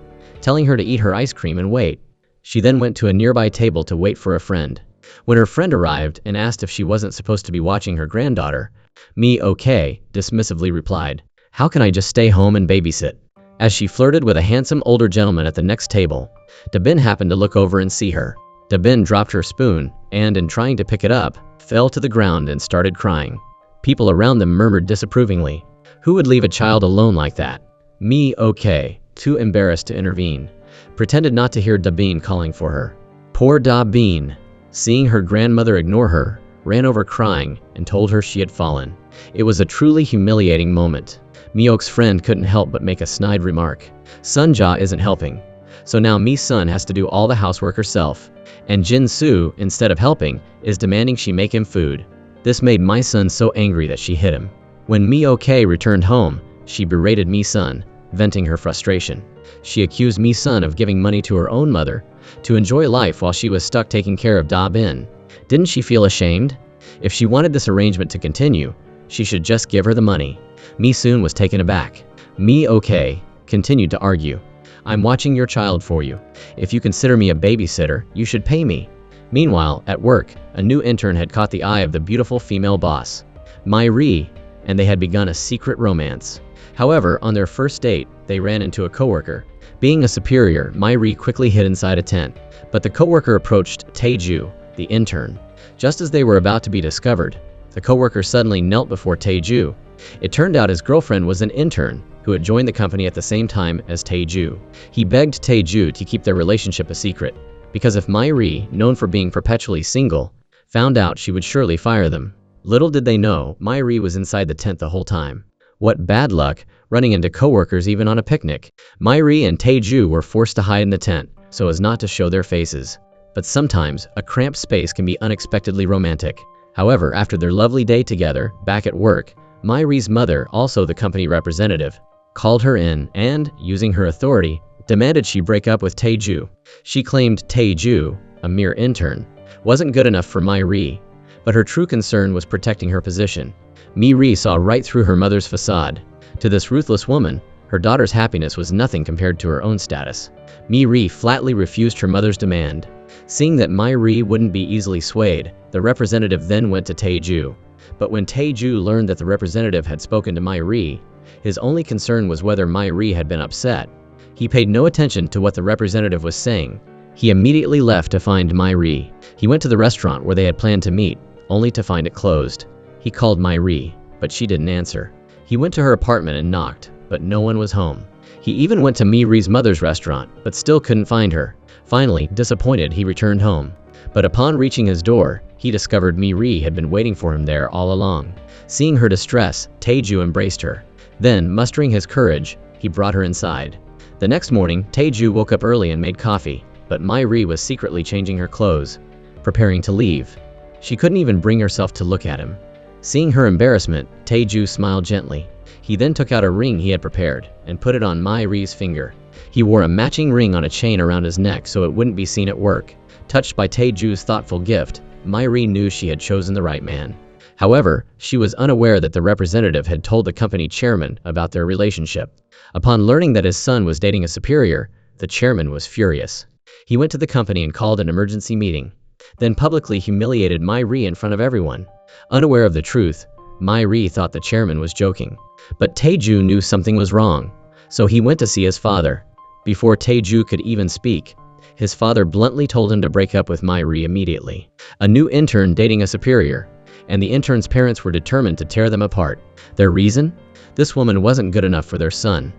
telling her to eat her ice cream and wait. She then went to a nearby table to wait for a friend. When her friend arrived and asked if she wasn't supposed to be watching her granddaughter, Mi-ok dismissively replied, "How can I just stay home and babysit?" As she flirted with a handsome older gentleman at the next table, Da-bin happened to look over and see her. Da-bin dropped her spoon and, in trying to pick it up, fell to the ground and started crying. People around them murmured disapprovingly. Who would leave a child alone like that? Me, okay, too embarrassed to intervene, pretended not to hear Dabine calling for her. Poor Dabine, seeing her grandmother ignore her, ran over crying and told her she had fallen. It was a truly humiliating moment. Miok's friend couldn't help but make a snide remark. Sunja isn't helping, so now Mi-sun has to do all the housework herself, and Jin-soo, instead of helping, is demanding she make him food. This made Mi-sun so angry that she hit him. When Mi-okay returned home, she berated Mi-sun, venting her frustration. She accused Mi-sun of giving money to her own mother to enjoy life while she was stuck taking care of Da-bin. Didn't she feel ashamed? If she wanted this arrangement to continue, she should just give her the money. Mi-sun was taken aback. Mi-okay continued to argue. I'm watching your child for you. If you consider me a babysitter, you should pay me. Meanwhile, at work, a new intern had caught the eye of the beautiful female boss, Mi-ri, and they had begun a secret romance. However, on their first date, they ran into a coworker. Being a superior, Mi-ri quickly hid inside a tent, but the coworker approached Tae-ju, the intern. Just as they were about to be discovered, the coworker suddenly knelt before Tae-ju. It turned out his girlfriend was an intern who had joined the company at the same time as Tae-ju. He begged Tae-ju to keep their relationship a secret, because if Mi-ri, known for being perpetually single, found out, she would surely fire them. Little did they know, Mi-ri was inside the tent the whole time. What bad luck, running into coworkers even on a picnic. Mi-ri and Tae-ju were forced to hide in the tent, so as not to show their faces. But sometimes, a cramped space can be unexpectedly romantic. However, after their lovely day together, back at work, Mi-ri's mother, also the company representative, called her in and, using her authority, demanded she break up with Tae-ju. She claimed Tae-ju, a mere intern, wasn't good enough for Mi-ri, but her true concern was protecting her position. Mi-ri saw right through her mother's facade. To this ruthless woman, her daughter's happiness was nothing compared to her own status. Mi-ri flatly refused her mother's demand. Seeing that Mi-ri wouldn't be easily swayed, the representative then went to Tae-ju. But when Tae-ju learned that the representative had spoken to Mi-ri, his only concern was whether Mi-ri had been upset. He paid no attention to what the representative was saying. He immediately left to find Mi-ri. He went to the restaurant where they had planned to meet, only to find it closed. He called Mi-ri, but she didn't answer. He went to her apartment and knocked, but no one was home. He even went to Mi-ri's mother's restaurant, but still couldn't find her. Finally, disappointed, he returned home. But upon reaching his door, he discovered Mi-ri had been waiting for him there all along. Seeing her distress, Tae-ju embraced her. Then, mustering his courage, he brought her inside. The next morning, Tae-ju woke up early and made coffee, but Mi-ri was secretly changing her clothes, preparing to leave. She couldn't even bring herself to look at him. Seeing her embarrassment, Tae-ju smiled gently. He then took out a ring he had prepared and put it on Mi-ri's finger. He wore a matching ring on a chain around his neck so it wouldn't be seen at work. Touched by Tae-ju's thoughtful gift, Mi-ri knew she had chosen the right man. However, she was unaware that the representative had told the company chairman about their relationship. Upon learning that his son was dating a superior, the chairman was furious. He went to the company and called an emergency meeting, then publicly humiliated Mi-ri in front of everyone. Unaware of the truth, Mi-ri thought the chairman was joking. But Tae-ju knew something was wrong, so he went to see his father. Before Tae-ju could even speak, his father bluntly told him to break up with Mi-ri immediately. A new intern dating a superior, and the intern's parents were determined to tear them apart. Their reason? This woman wasn't good enough for their son.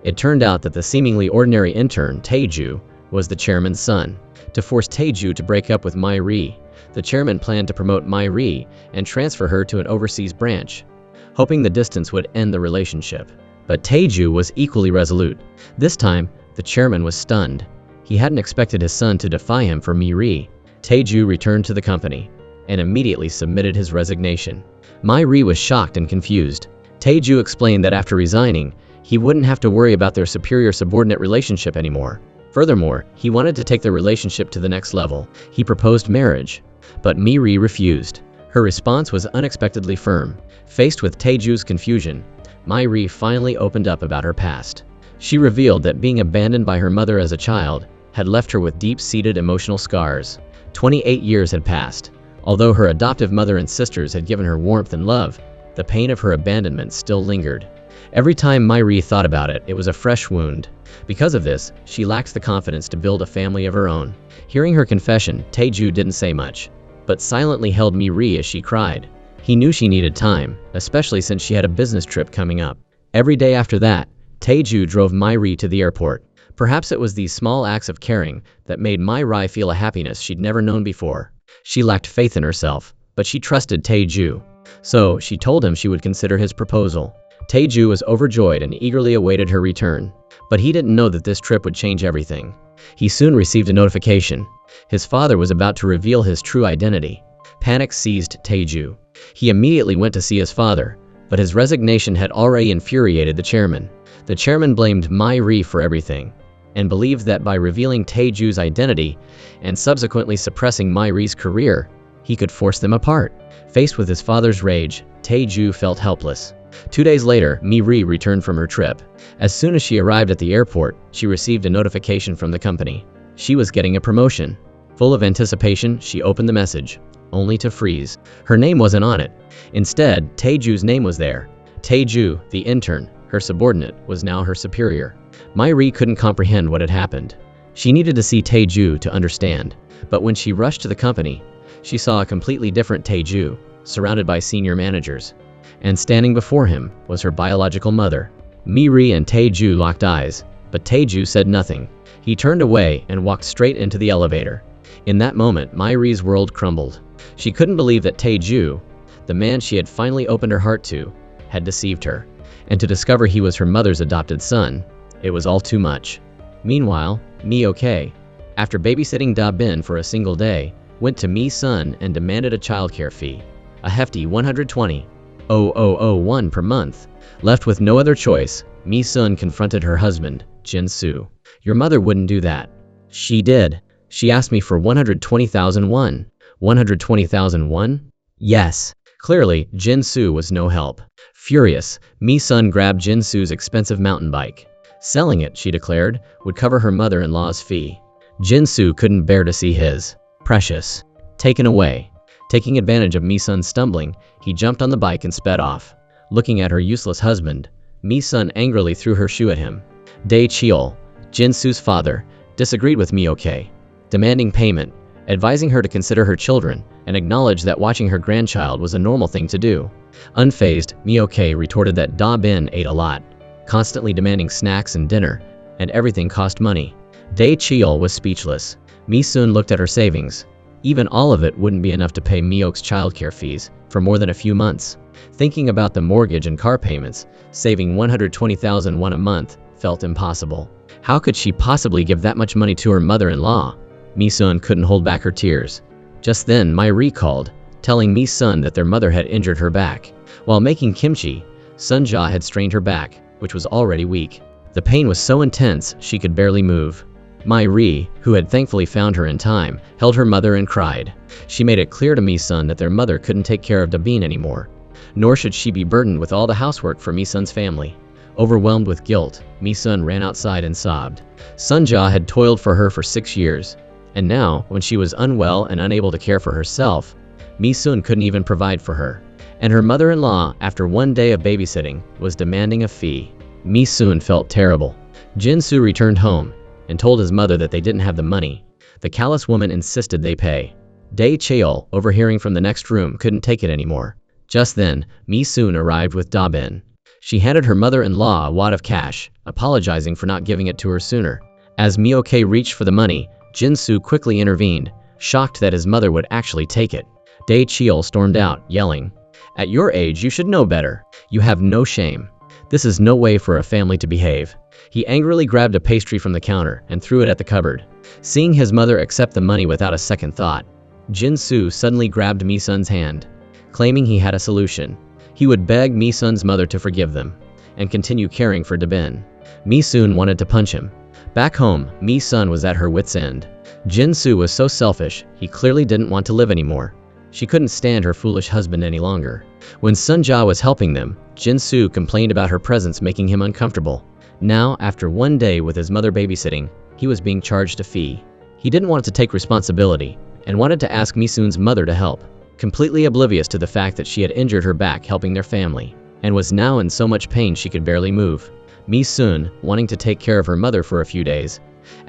It turned out that the seemingly ordinary intern, Tae-ju, was the chairman's son. To force Tae-ju to break up with Mi-ri, the chairman planned to promote Mi-ri and transfer her to an overseas branch, hoping the distance would end the relationship. But Tae-ju was equally resolute. This time, the chairman was stunned. He hadn't expected his son to defy him for Mi-ri. Tae-ju returned to the company and immediately submitted his resignation. Mi-ri was shocked and confused. Tae-ju explained that after resigning, he wouldn't have to worry about their superior-subordinate relationship anymore. Furthermore, he wanted to take their relationship to the next level. He proposed marriage, but Mi-ri refused. Her response was unexpectedly firm. Faced with Tae-ju's confusion, Mi-ri finally opened up about her past. She revealed that being abandoned by her mother as a child had left her with deep-seated emotional scars. 28 years had passed. Although her adoptive mother and sisters had given her warmth and love, the pain of her abandonment still lingered. Every time Mi-ri thought about it, it was a fresh wound. Because of this, she lacked the confidence to build a family of her own. Hearing her confession, Tae-ju didn't say much, but silently held Mi-ri as she cried. He knew she needed time, especially since she had a business trip coming up. Every day after that, Taeju drove Mai-ri to the airport. Perhaps it was these small acts of caring that made Mai-ri feel a happiness she'd never known before. She lacked faith in herself, but she trusted Taeju. So, she told him she would consider his proposal. Taeju was overjoyed and eagerly awaited her return. But he didn't know that this trip would change everything. He soon received a notification. His father was about to reveal his true identity. Panic seized Taeju. He immediately went to see his father, but his resignation had already infuriated the chairman. The chairman blamed Mai-ri for everything, and believed that by revealing Taeju's identity and subsequently suppressing Mai-ri's career, he could force them apart. Faced with his father's rage, Taeju felt helpless. 2 days later, Mai-ri returned from her trip. As soon as she arrived at the airport, she received a notification from the company. She was getting a promotion. Full of anticipation, she opened the message, only to freeze. Her name wasn't on it. Instead, Taeju's name was there. Taeju, the intern, her subordinate, was now her superior. Mai-ri couldn't comprehend what had happened. She needed to see Taeju to understand. But when she rushed to the company, she saw a completely different Taeju, surrounded by senior managers. And standing before him was her biological mother. Mai-ri and Taeju locked eyes, but Taeju said nothing. He turned away and walked straight into the elevator. In that moment, Mai-ri's world crumbled. She couldn't believe that Taeju, the man she had finally opened her heart to, had deceived her. And to discover he was her mother's adopted son, it was all too much. Meanwhile, Mi-ok, after babysitting Da-bin for a single day, went to Mi-sun and demanded a childcare fee. A hefty 120,000 per month. Left with no other choice, Mi-sun confronted her husband, Jin-soo. Your mother wouldn't do that. She did. She asked me for 120,000 won. 120,000 won? Yes. Clearly, Jin-soo was no help. Furious, Mi-sun grabbed Jin-soo's expensive mountain bike. Selling it, she declared, would cover her mother-in-law's fee. Jin-soo couldn't bear to see his precious taken away. Taking advantage of Mi-sun's stumbling, he jumped on the bike and sped off. Looking at her useless husband, Mi-sun angrily threw her shoe at him. Dae-cheol, Jin-soo's father, disagreed with Mi-ok, demanding payment, advising her to consider her children, and acknowledge that watching her grandchild was a normal thing to do. Unfazed, Mi-ok retorted that Da-bin ate a lot, constantly demanding snacks and dinner, and everything cost money. Dae-cheol was speechless. Mi-sun looked at her savings. Even all of it wouldn't be enough to pay Mi-ok's childcare fees for more than a few months. Thinking about the mortgage and car payments, saving 120,000 won a month felt impossible. How could she possibly give that much money to her mother-in-law? Mi-sun couldn't hold back her tears. Just then, Mai-ri called, telling Mi-sun that their mother had injured her back. While making kimchi, Sun-ja had strained her back, which was already weak. The pain was so intense she could barely move. Mai-ri, who had thankfully found her in time, held her mother and cried. She made it clear to Mi-sun that their mother couldn't take care of Da-bin anymore, nor should she be burdened with all the housework for Mi-sun's family. Overwhelmed with guilt, Mi-sun ran outside and sobbed. Sun-ja had toiled for her for 6 years, and now, when she was unwell and unable to care for herself, Mi-sun couldn't even provide for her. And her mother-in-law, after one day of babysitting, was demanding a fee. Mi-sun felt terrible. Jin-soo returned home and told his mother that they didn't have the money. The callous woman insisted they pay. Dae-cheol, overhearing from the next room, couldn't take it anymore. Just then, Mi-sun arrived with Da-bin. She handed her mother-in-law a wad of cash, apologizing for not giving it to her sooner. As Mi-ok reached for the money, Jin-soo quickly intervened, shocked that his mother would actually take it. Dae-cheol stormed out, yelling, "At your age, you should know better. You have no shame. This is no way for a family to behave." He angrily grabbed a pastry from the counter and threw it at the cupboard. Seeing his mother accept the money without a second thought, Jin-soo suddenly grabbed Mi-sun's hand, claiming he had a solution. He would beg Mi-sun's mother to forgive them and continue caring for Da-bin. Mi-sun wanted to punch him. Back home, Mi-sun was at her wit's end. Jin-soo was so selfish, he clearly didn't want to live anymore. She couldn't stand her foolish husband any longer. When Sun-ja was helping them, Jin-soo complained about her presence making him uncomfortable. Now, after one day with his mother babysitting, he was being charged a fee. He didn't want to take responsibility and wanted to ask Mi-sun's mother to help, completely oblivious to the fact that she had injured her back helping their family, and was now in so much pain she could barely move. Mi-sun, wanting to take care of her mother for a few days,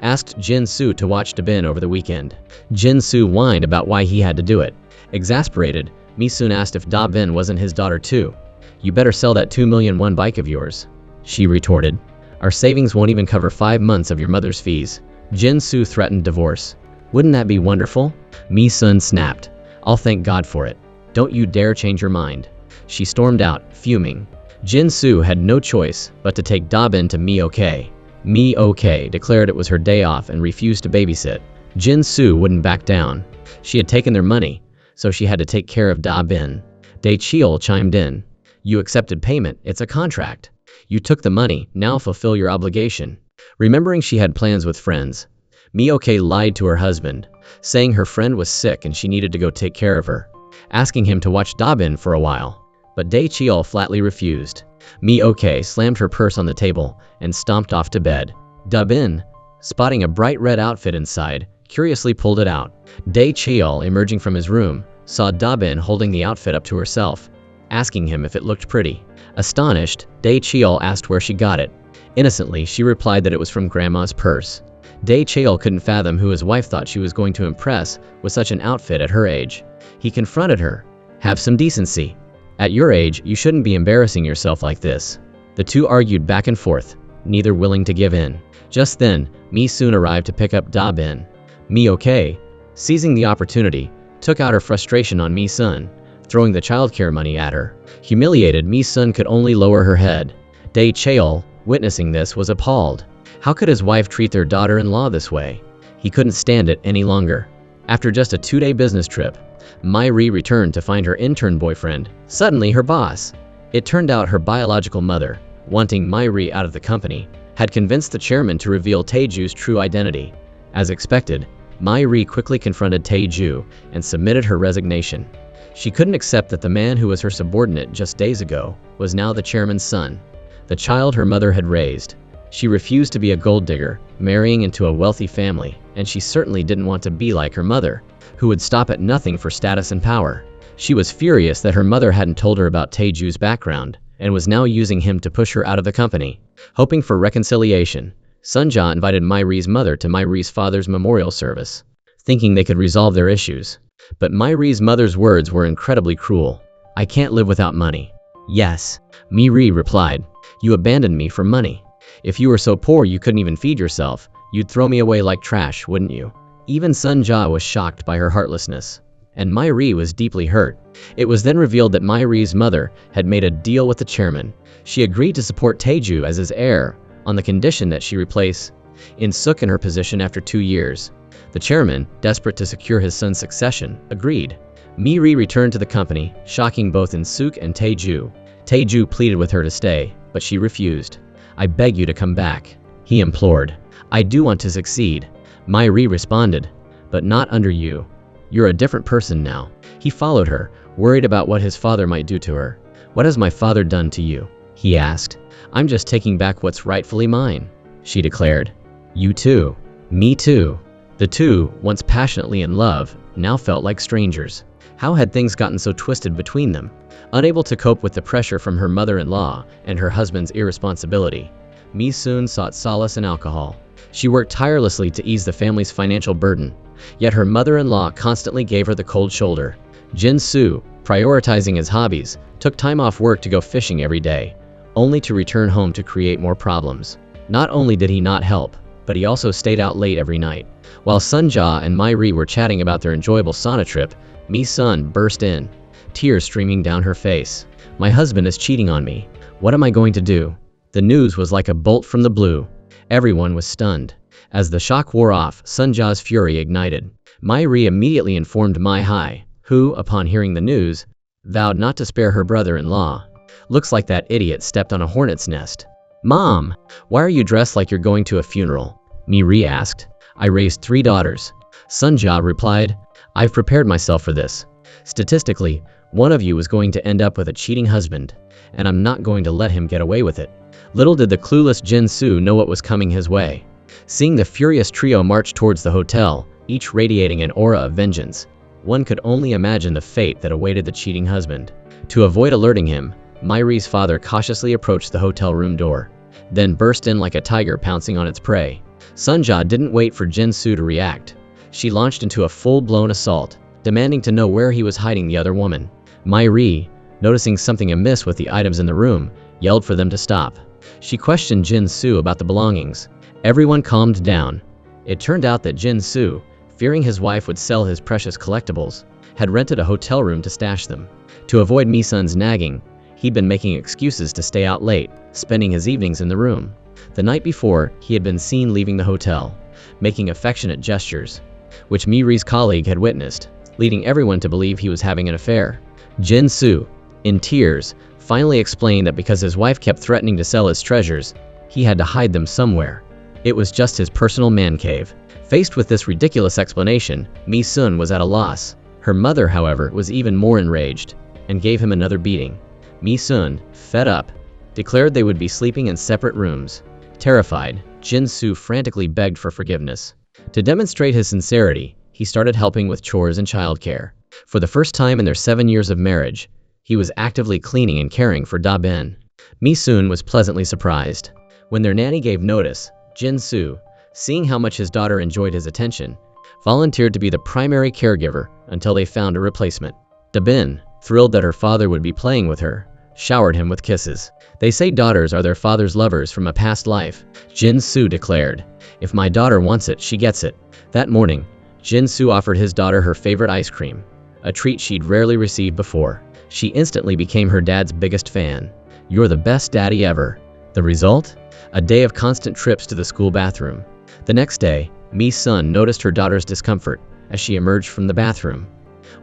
asked Jin-soo to watch Da-bin over the weekend. Jin-soo whined about why he had to do it. Exasperated, Mi-sun asked if Da-bin wasn't his daughter too. "You better sell that 2 million won bike of yours," she retorted. Our savings won't even cover 5 months of your mother's fees. Jin Soo threatened divorce. Wouldn't that be wonderful? Mi Sun snapped. I'll thank God for it. Don't you dare change your mind. She stormed out, fuming. Jin Soo had no choice but to take Da-bin to Mi OK. Mi OK declared it was her day off and refused to babysit. Jin Soo wouldn't back down. She had taken their money, so she had to take care of Da-bin. Dae Cheol chimed in. You accepted payment, it's a contract. You took the money, now fulfill your obligation. Remembering she had plans with friends, Mi OK lied to her husband, saying her friend was sick and she needed to go take care of her, asking him to watch Da-bin for a while. But Dae Cheol flatly refused. Mi OK slammed her purse on the table and stomped off to bed. Da-bin, spotting a bright red outfit inside, curiously pulled it out. Dae Cheol, emerging from his room, saw Da-bin holding the outfit up to herself, asking him if it looked pretty. Astonished, Dae Cheol asked where she got it. Innocently, she replied that it was from Grandma's purse. Dae Cheol couldn't fathom who his wife thought she was going to impress with such an outfit at her age. He confronted her. Have some decency. At your age, you shouldn't be embarrassing yourself like this. The two argued back and forth, neither willing to give in. Just then, Mi Sun arrived to pick up Da-bin. Mi OK, seizing the opportunity, took out her frustration on Mi Sun, throwing the childcare money at her. Humiliated, Mi Sun could only lower her head. Dae Cheol, witnessing this, was appalled. How could his wife treat their daughter-in-law this way? He couldn't stand it any longer. After just a 2-day business trip, Myri returned to find her intern boyfriend, suddenly her boss. It turned out her biological mother, wanting Myri out of the company, had convinced the chairman to reveal Taeju's true identity. As expected, Myri quickly confronted Taeju and submitted her resignation. She couldn't accept that the man who was her subordinate just days ago was now the chairman's son, the child her mother had raised. She refused to be a gold digger, marrying into a wealthy family, and she certainly didn't want to be like her mother, who would stop at nothing for status and power. She was furious that her mother hadn't told her about Taeju's background, and was now using him to push her out of the company. Hoping for reconciliation, Sunja invited Myri's mother to Myri's father's memorial service, thinking they could resolve their issues. But Myri's mother's words were incredibly cruel. I can't live without money. Yes, Myri replied. You abandoned me for money. If you were so poor you couldn't even feed yourself, you'd throw me away like trash, wouldn't you? Even Sunja was shocked by her heartlessness, and Myri was deeply hurt. It was then revealed that Myri's mother had made a deal with the chairman. She agreed to support Taeju as his heir, on the condition that she replace In-suk in her position after 2 years. The chairman, desperate to secure his son's succession, agreed. Myri returned to the company, shocking both In-suk and Taeju. Taeju pleaded with her to stay, but she refused. I beg you to come back, he implored. I do want to succeed, Myri responded, but not under you. You're a different person now. He followed her, worried about what his father might do to her. What has my father done to you? He asked. I'm just taking back what's rightfully mine, she declared. You too. Me too. The two, once passionately in love, now felt like strangers. How had things gotten so twisted between them? Unable to cope with the pressure from her mother-in-law and her husband's irresponsibility, Mi Sun sought solace in alcohol. She worked tirelessly to ease the family's financial burden, yet her mother-in-law constantly gave her the cold shoulder. Jin Soo, prioritizing his hobbies, took time off work to go fishing every day, only to return home to create more problems. Not only did he not help, but he also stayed out late every night. While Sunja and Myri were chatting about their enjoyable sauna trip, Mi Sun burst in, tears streaming down her face. My husband is cheating on me. What am I going to do? The news was like a bolt from the blue. Everyone was stunned. As the shock wore off, Sunja's fury ignited. Myri immediately informed Mai Hai, who, upon hearing the news, vowed not to spare her brother-in-law. Looks like that idiot stepped on a hornet's nest. Mom, why are you dressed like you're going to a funeral? Myri asked. I raised 3 daughters. Sunja replied. I've prepared myself for this. Statistically, one of you is going to end up with a cheating husband, and I'm not going to let him get away with it. Little did the clueless Jin Soo know what was coming his way. Seeing the furious trio march towards the hotel, each radiating an aura of vengeance, one could only imagine the fate that awaited the cheating husband. To avoid alerting him, Myri's father cautiously approached the hotel room door, then burst in like a tiger pouncing on its prey. Sunja didn't wait for Jin Soo to react. She launched into a full-blown assault, demanding to know where he was hiding the other woman. Myri, noticing something amiss with the items in the room, yelled for them to stop. She questioned Jin Soo about the belongings. Everyone calmed down. It turned out that Jin Soo, fearing his wife would sell his precious collectibles, had rented a hotel room to stash them. To avoid Mi-sun's nagging, he'd been making excuses to stay out late, spending his evenings in the room. The night before, he had been seen leaving the hotel, making affectionate gestures, which Mi-ri's colleague had witnessed, leading everyone to believe he was having an affair. Jin Soo, in tears, finally explained that because his wife kept threatening to sell his treasures, he had to hide them somewhere. It was just his personal man cave. Faced with this ridiculous explanation, Mi-sun was at a loss. Her mother, however, was even more enraged, and gave him another beating. Mi-sun, fed up, declared they would be sleeping in separate rooms. Terrified, Jin Soo frantically begged for forgiveness. To demonstrate his sincerity, he started helping with chores and childcare. For the first time in their 7 years of marriage, he was actively cleaning and caring for Da-bin. Mi-sun was pleasantly surprised. When their nanny gave notice, Jin Soo, seeing how much his daughter enjoyed his attention, volunteered to be the primary caregiver until they found a replacement. Da-bin, thrilled that her father would be playing with her, showered him with kisses. They say daughters are their father's lovers from a past life, Jin Soo declared. If my daughter wants it, she gets it. That morning, Jin Soo offered his daughter her favorite ice cream, a treat she'd rarely received before. She instantly became her dad's biggest fan. "You're the best daddy ever." The result? A day of constant trips to the school bathroom. The next day, Mi-sun noticed her daughter's discomfort as she emerged from the bathroom,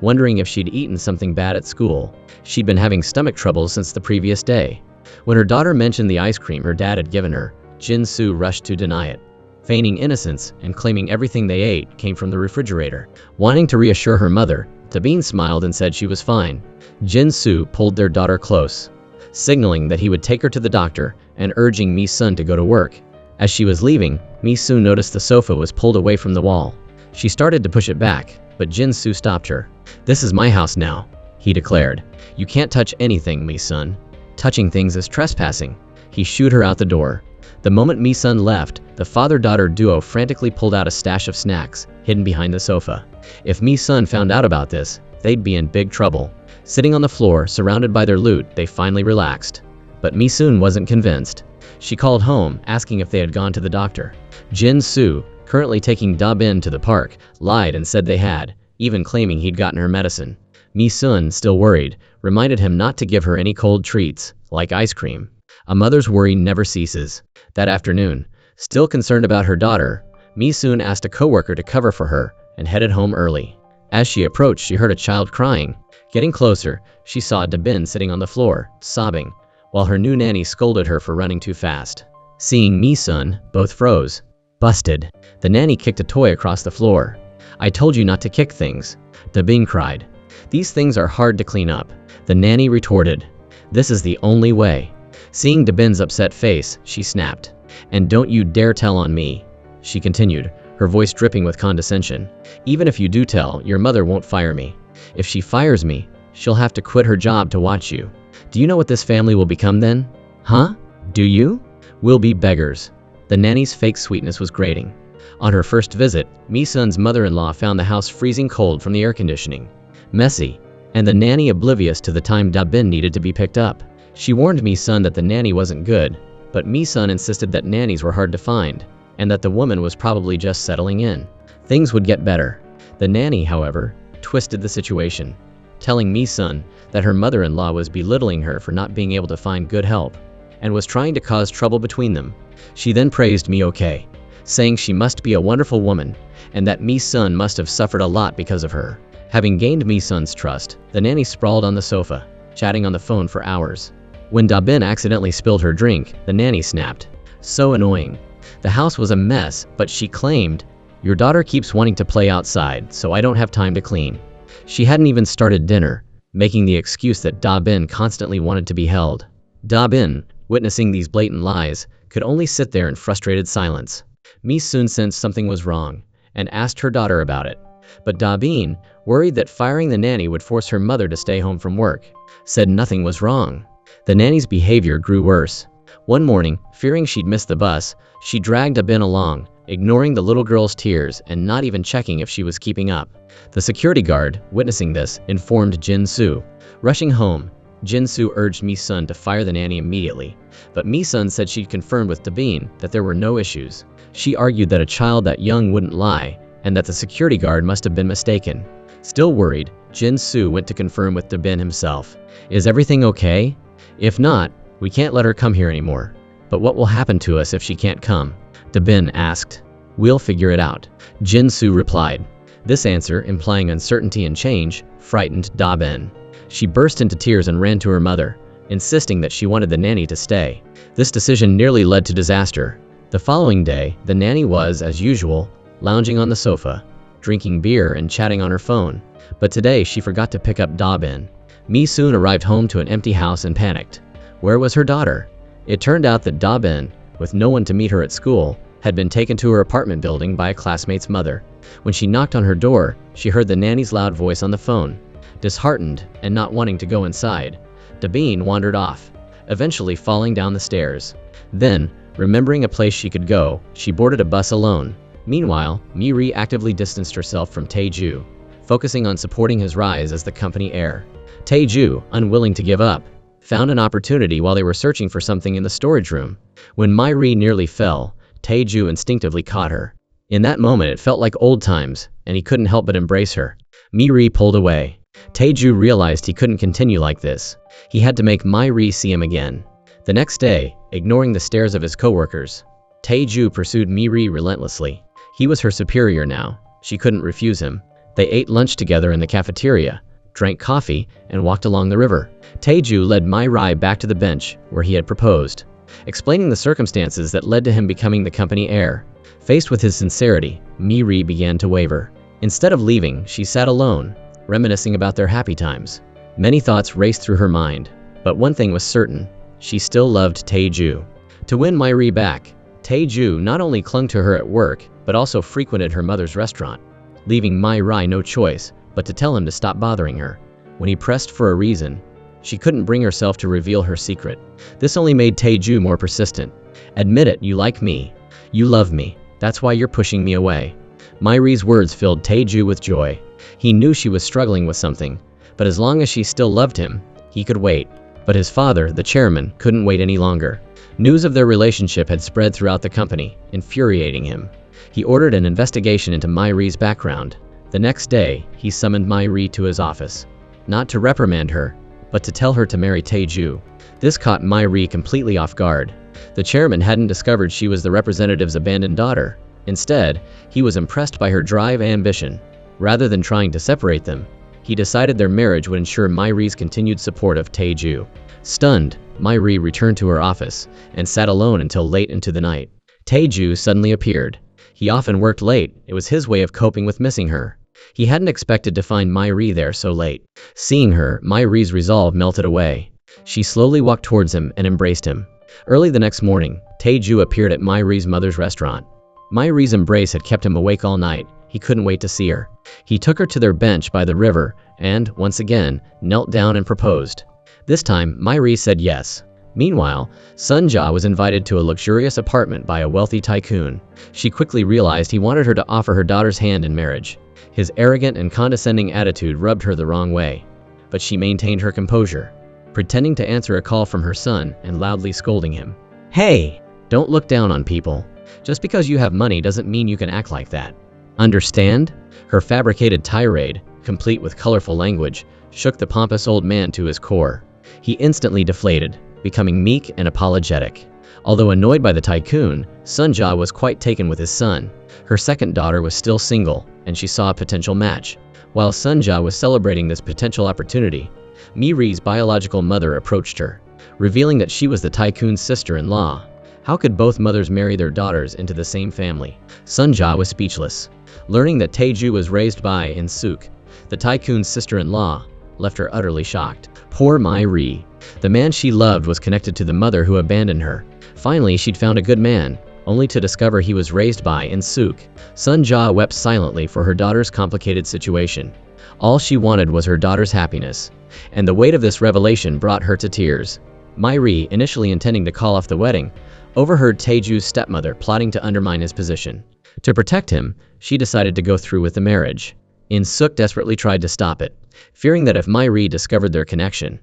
wondering if she'd eaten something bad at school. She'd been having stomach trouble since the previous day. When her daughter mentioned the ice cream her dad had given her, Jin Soo rushed to deny it, feigning innocence and claiming everything they ate came from the refrigerator. Wanting to reassure her mother, Da-bin smiled and said she was fine. Jin Soo pulled their daughter close, signaling that he would take her to the doctor and urging Mi-sun to go to work. As she was leaving, Mi-sun noticed the sofa was pulled away from the wall. She started to push it back, but Jin Soo stopped her. "This is my house now," he declared. "You can't touch anything, Mi-sun. Touching things is trespassing." He shooed her out the door. The moment Mi-sun left, the father-daughter duo frantically pulled out a stash of snacks, hidden behind the sofa. If Mi-sun found out about this, they'd be in big trouble. Sitting on the floor, surrounded by their loot, they finally relaxed. But Mi-sun wasn't convinced. She called home, asking if they had gone to the doctor. Jin Soo, currently taking Da-bin to the park, lied and said they had, even claiming he'd gotten her medicine. Mi-sun, still worried, reminded him not to give her any cold treats, like ice cream. A mother's worry never ceases. That afternoon, still concerned about her daughter, Mi-sun asked a coworker to cover for her and headed home early. As she approached, she heard a child crying. Getting closer, she saw Da-bin sitting on the floor, sobbing, while her new nanny scolded her for running too fast. Seeing Mi-sun, both froze. Busted. The nanny kicked a toy across the floor. "I told you not to kick things," Da-bin cried. "These things are hard to clean up." The nanny retorted. "This is the only way." Seeing Da-bin's upset face, she snapped. "And don't you dare tell on me," she continued, her voice dripping with condescension. "Even if you do tell, your mother won't fire me. If she fires me, she'll have to quit her job to watch you. Do you know what this family will become then? Huh? Do you? We'll be beggars." The nanny's fake sweetness was grating. On her first visit, Mi-sun's mother-in-law found the house freezing cold from the air conditioning, messy, and the nanny oblivious to the time Da-bin needed to be picked up. She warned Mi-sun that the nanny wasn't good, but Mi-sun insisted that nannies were hard to find, and that the woman was probably just settling in. Things would get better. The nanny, however, twisted the situation, telling Mi-sun that her mother-in-law was belittling her for not being able to find good help, and was trying to cause trouble between them. She then praised Mi-ok, saying she must be a wonderful woman, and that Mi-sun must have suffered a lot because of her. Having gained Mi-sun's trust, the nanny sprawled on the sofa, chatting on the phone for hours. When Da-bin accidentally spilled her drink, the nanny snapped. So annoying. The house was a mess, but she claimed, "Your daughter keeps wanting to play outside, so I don't have time to clean." She hadn't even started dinner, making the excuse that Da-bin constantly wanted to be held. Da-bin, witnessing these blatant lies, could only sit there in frustrated silence. Mi-sun sensed something was wrong, and asked her daughter about it. But Da-bin, worried that firing the nanny would force her mother to stay home from work, said nothing was wrong. The nanny's behavior grew worse. One morning, fearing she'd missed the bus, she dragged Da-bin along, ignoring the little girl's tears and not even checking if she was keeping up. The security guard, witnessing this, informed Jin Soo. Rushing home, Jin-soo urged Mi-sun to fire the nanny immediately, but Mi-sun said she'd confirmed with Dabin that there were no issues. She argued that a child that young wouldn't lie, and that the security guard must have been mistaken. Still worried, Jin-soo went to confirm with Dabin himself. Is everything okay? If not, we can't let her come here anymore. But what will happen to us if she can't come? Dabin asked. We'll figure it out, Jin-soo replied. This answer, implying uncertainty and change, frightened Dabin. She burst into tears and ran to her mother, insisting that she wanted the nanny to stay. This decision nearly led to disaster. The following day, the nanny was, as usual, lounging on the sofa, drinking beer and chatting on her phone. But today she forgot to pick up Dabin. Mi-sun arrived home to an empty house and panicked. Where was her daughter? It turned out that Dabin, with no one to meet her at school, had been taken to her apartment building by a classmate's mother. When she knocked on her door, she heard the nanny's loud voice on the phone. Disheartened and not wanting to go inside, Dabin wandered off, eventually falling down the stairs. Then, remembering a place she could go, she boarded a bus alone. Meanwhile, Mi-ri actively distanced herself from Tae-ju, focusing on supporting his rise as the company heir. Tae-ju, unwilling to give up, found an opportunity while they were searching for something in the storage room. When Mi-ri nearly fell, Tae-ju instinctively caught her. In that moment it felt like old times, and he couldn't help but embrace her. Mi-ri pulled away. Tae-ju realized he couldn't continue like this. He had to make Mi-ri see him again. The next day, ignoring the stares of his coworkers, Tae-ju pursued Mi-ri relentlessly. He was her superior now. She couldn't refuse him. They ate lunch together in the cafeteria, drank coffee, and walked along the river. Tae-ju led Mi-ri back to the bench where he had proposed, explaining the circumstances that led to him becoming the company heir. Faced with his sincerity, Mi-ri began to waver. Instead of leaving, she sat alone, reminiscing about their happy times. Many thoughts raced through her mind, but one thing was certain: she still loved Tae-ju. To win Mi-ri back, Tae-ju not only clung to her at work, but also frequented her mother's restaurant, leaving Mi-ri no choice but to tell him to stop bothering her. When he pressed for a reason, she couldn't bring herself to reveal her secret. This only made Tae-ju more persistent. Admit it, you like me. You love me. That's why you're pushing me away. Mi-ri's words filled Tae-ju with joy. He knew she was struggling with something, but as long as she still loved him, he could wait. But his father, the chairman, couldn't wait any longer. News of their relationship had spread throughout the company, infuriating him. He ordered an investigation into Mi-ri's background. The next day, he summoned Mi-ri to his office, not to reprimand her, but to tell her to marry Tae-ju. This caught Mi-ri completely off guard. The chairman hadn't discovered she was the representative's abandoned daughter. Instead, he was impressed by her drive and ambition. Rather than trying to separate them, he decided their marriage would ensure Mi-ri's continued support of Tae-ju. Stunned, Mi-ri returned to her office and sat alone until late into the night. Tae-ju suddenly appeared. He often worked late. It was his way of coping with missing her. He hadn't expected to find Mi-ri there so late. Seeing her, Mi-ri's resolve melted away. She slowly walked towards him and embraced him. Early the next morning, Tae-ju appeared at Mi-ri's mother's restaurant. Mi-ri's embrace had kept him awake all night. He couldn't wait to see her. He took her to their bench by the river and, once again, knelt down and proposed. This time, Mi-ri said yes. Meanwhile, Sun-ja was invited to a luxurious apartment by a wealthy tycoon. She quickly realized he wanted her to offer her daughter's hand in marriage. His arrogant and condescending attitude rubbed her the wrong way, but she maintained her composure, pretending to answer a call from her son and loudly scolding him. Hey, don't look down on people. Just because you have money doesn't mean you can act like that. Understand? Her fabricated tirade, complete with colorful language, shook the pompous old man to his core. He instantly deflated, becoming meek and apologetic. Although annoyed by the tycoon, Sun-ja was quite taken with his son. Her second daughter was still single, and she saw a potential match. While Sun-ja was celebrating this potential opportunity, Mi-ri's biological mother approached her, revealing that she was the tycoon's sister-in-law. How could both mothers marry their daughters into the same family? Sun-ja was speechless. Learning that Tae-ju was raised by In-suk, the tycoon's sister-in-law, left her utterly shocked. Poor Mi-ri. The man she loved was connected to the mother who abandoned her. Finally, she'd found a good man, only to discover he was raised by In-suk. Sun-ja wept silently for her daughter's complicated situation. All she wanted was her daughter's happiness, and the weight of this revelation brought her to tears. Mi-ri, initially intending to call off the wedding, overheard Tae-ju's stepmother plotting to undermine his position. To protect him, she decided to go through with the marriage. In-suk desperately tried to stop it, fearing that if Mi-ri discovered their connection,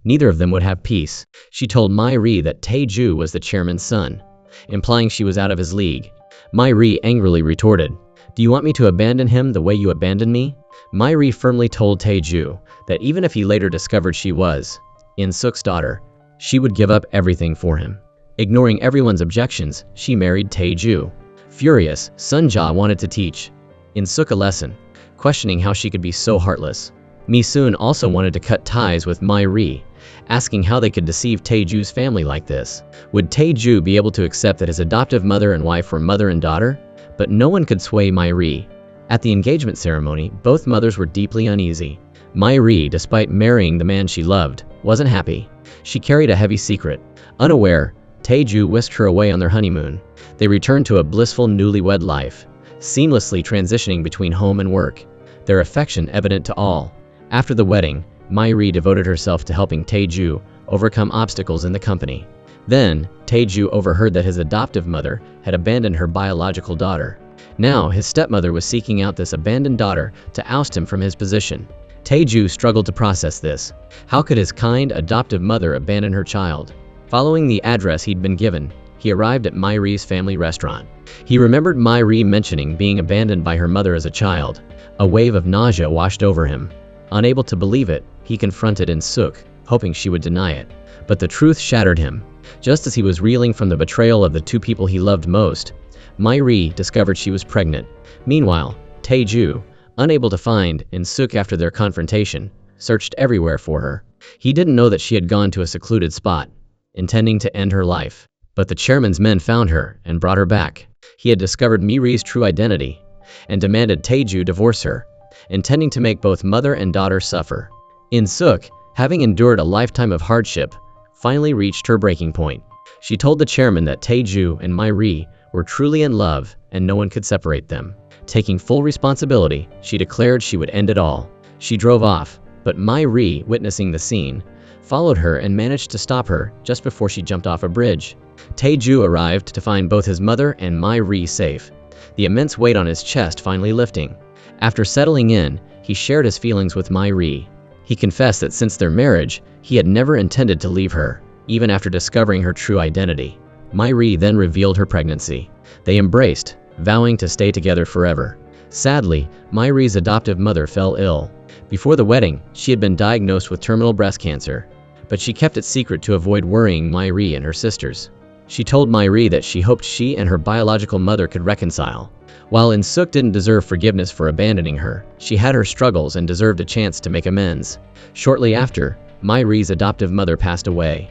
Neither of them would have peace. She told Mai-ri that Tae-ju was the chairman's son, implying she was out of his league. Mai-ri angrily retorted, "Do you want me to abandon him the way you abandoned me?" Mai-ri firmly told Tae-ju that even if he later discovered she was In-suk's daughter, she would give up everything for him. Ignoring everyone's objections, she married Tae-ju. Furious, Sun-ja wanted to teach In-suk a lesson, questioning how she could be so heartless. Mi-soon also wanted to cut ties with Mai-ri, asking how they could deceive Tae-ju's family like this. Would Tae-ju be able to accept that his adoptive mother and wife were mother and daughter? But no one could sway Mai-ri. At the engagement ceremony, both mothers were deeply uneasy. Mai-ri, despite marrying the man she loved, wasn't happy. She carried a heavy secret. Unaware, Tae-ju whisked her away on their honeymoon. They returned to a blissful newlywed life, seamlessly transitioning between home and work, their affection evident to all. After the wedding, Mai-ri devoted herself to helping Tae-ju overcome obstacles in the company. Then, Tae-ju overheard that his adoptive mother had abandoned her biological daughter. Now, his stepmother was seeking out this abandoned daughter to oust him from his position. Tae-ju struggled to process this. How could his kind, adoptive mother abandon her child? Following the address he'd been given, he arrived at Mai-ri's family restaurant. He remembered Mai-ri mentioning being abandoned by her mother as a child. A wave of nausea washed over him. Unable to believe it, he confronted In-suk, hoping she would deny it. But the truth shattered him. Just as he was reeling from the betrayal of the two people he loved most, Mai-ri discovered she was pregnant. Meanwhile, Tae-ju, unable to find In-suk after their confrontation, searched everywhere for her. He didn't know that she had gone to a secluded spot, intending to end her life. But the chairman's men found her and brought her back. He had discovered Mai-ri's true identity and demanded Tae-ju divorce her, intending to make both mother and daughter suffer. In-suk, having endured a lifetime of hardship, finally reached her breaking point. She told the chairman that Tae-ju and Mai-ri were truly in love and no one could separate them. Taking full responsibility, she declared she would end it all. She drove off, but Mai-ri, witnessing the scene, followed her and managed to stop her just before she jumped off a bridge. Tae-ju arrived to find both his mother and Mai-ri safe, the immense weight on his chest finally lifting. After settling in, he shared his feelings with Mai-ri. He confessed that since their marriage, he had never intended to leave her, even after discovering her true identity. Mai-ri then revealed her pregnancy. They embraced, vowing to stay together forever. Sadly, Mai-ri's adoptive mother fell ill. Before the wedding, she had been diagnosed with terminal breast cancer, but she kept it secret to avoid worrying Mai-ri and her sisters. She told Mai-ri that she hoped she and her biological mother could reconcile. While In-suk didn't deserve forgiveness for abandoning her, she had her struggles and deserved a chance to make amends. Shortly after, Mai-ri's adoptive mother passed away,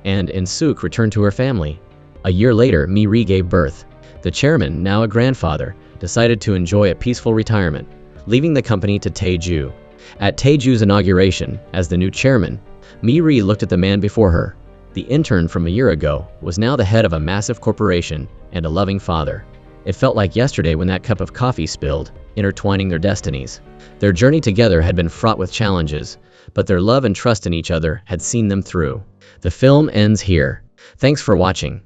and In-suk returned to her family. A year later, Mai-ri gave birth. The chairman, now a grandfather, decided to enjoy a peaceful retirement, leaving the company to Tae-ju. At Tae-ju's inauguration as the new chairman, Mai-ri looked at the man before her. The intern from a year ago was now the head of a massive corporation and a loving father. It felt like yesterday when that cup of coffee spilled, intertwining their destinies. Their journey together had been fraught with challenges, but their love and trust in each other had seen them through. The film ends here. Thanks for watching.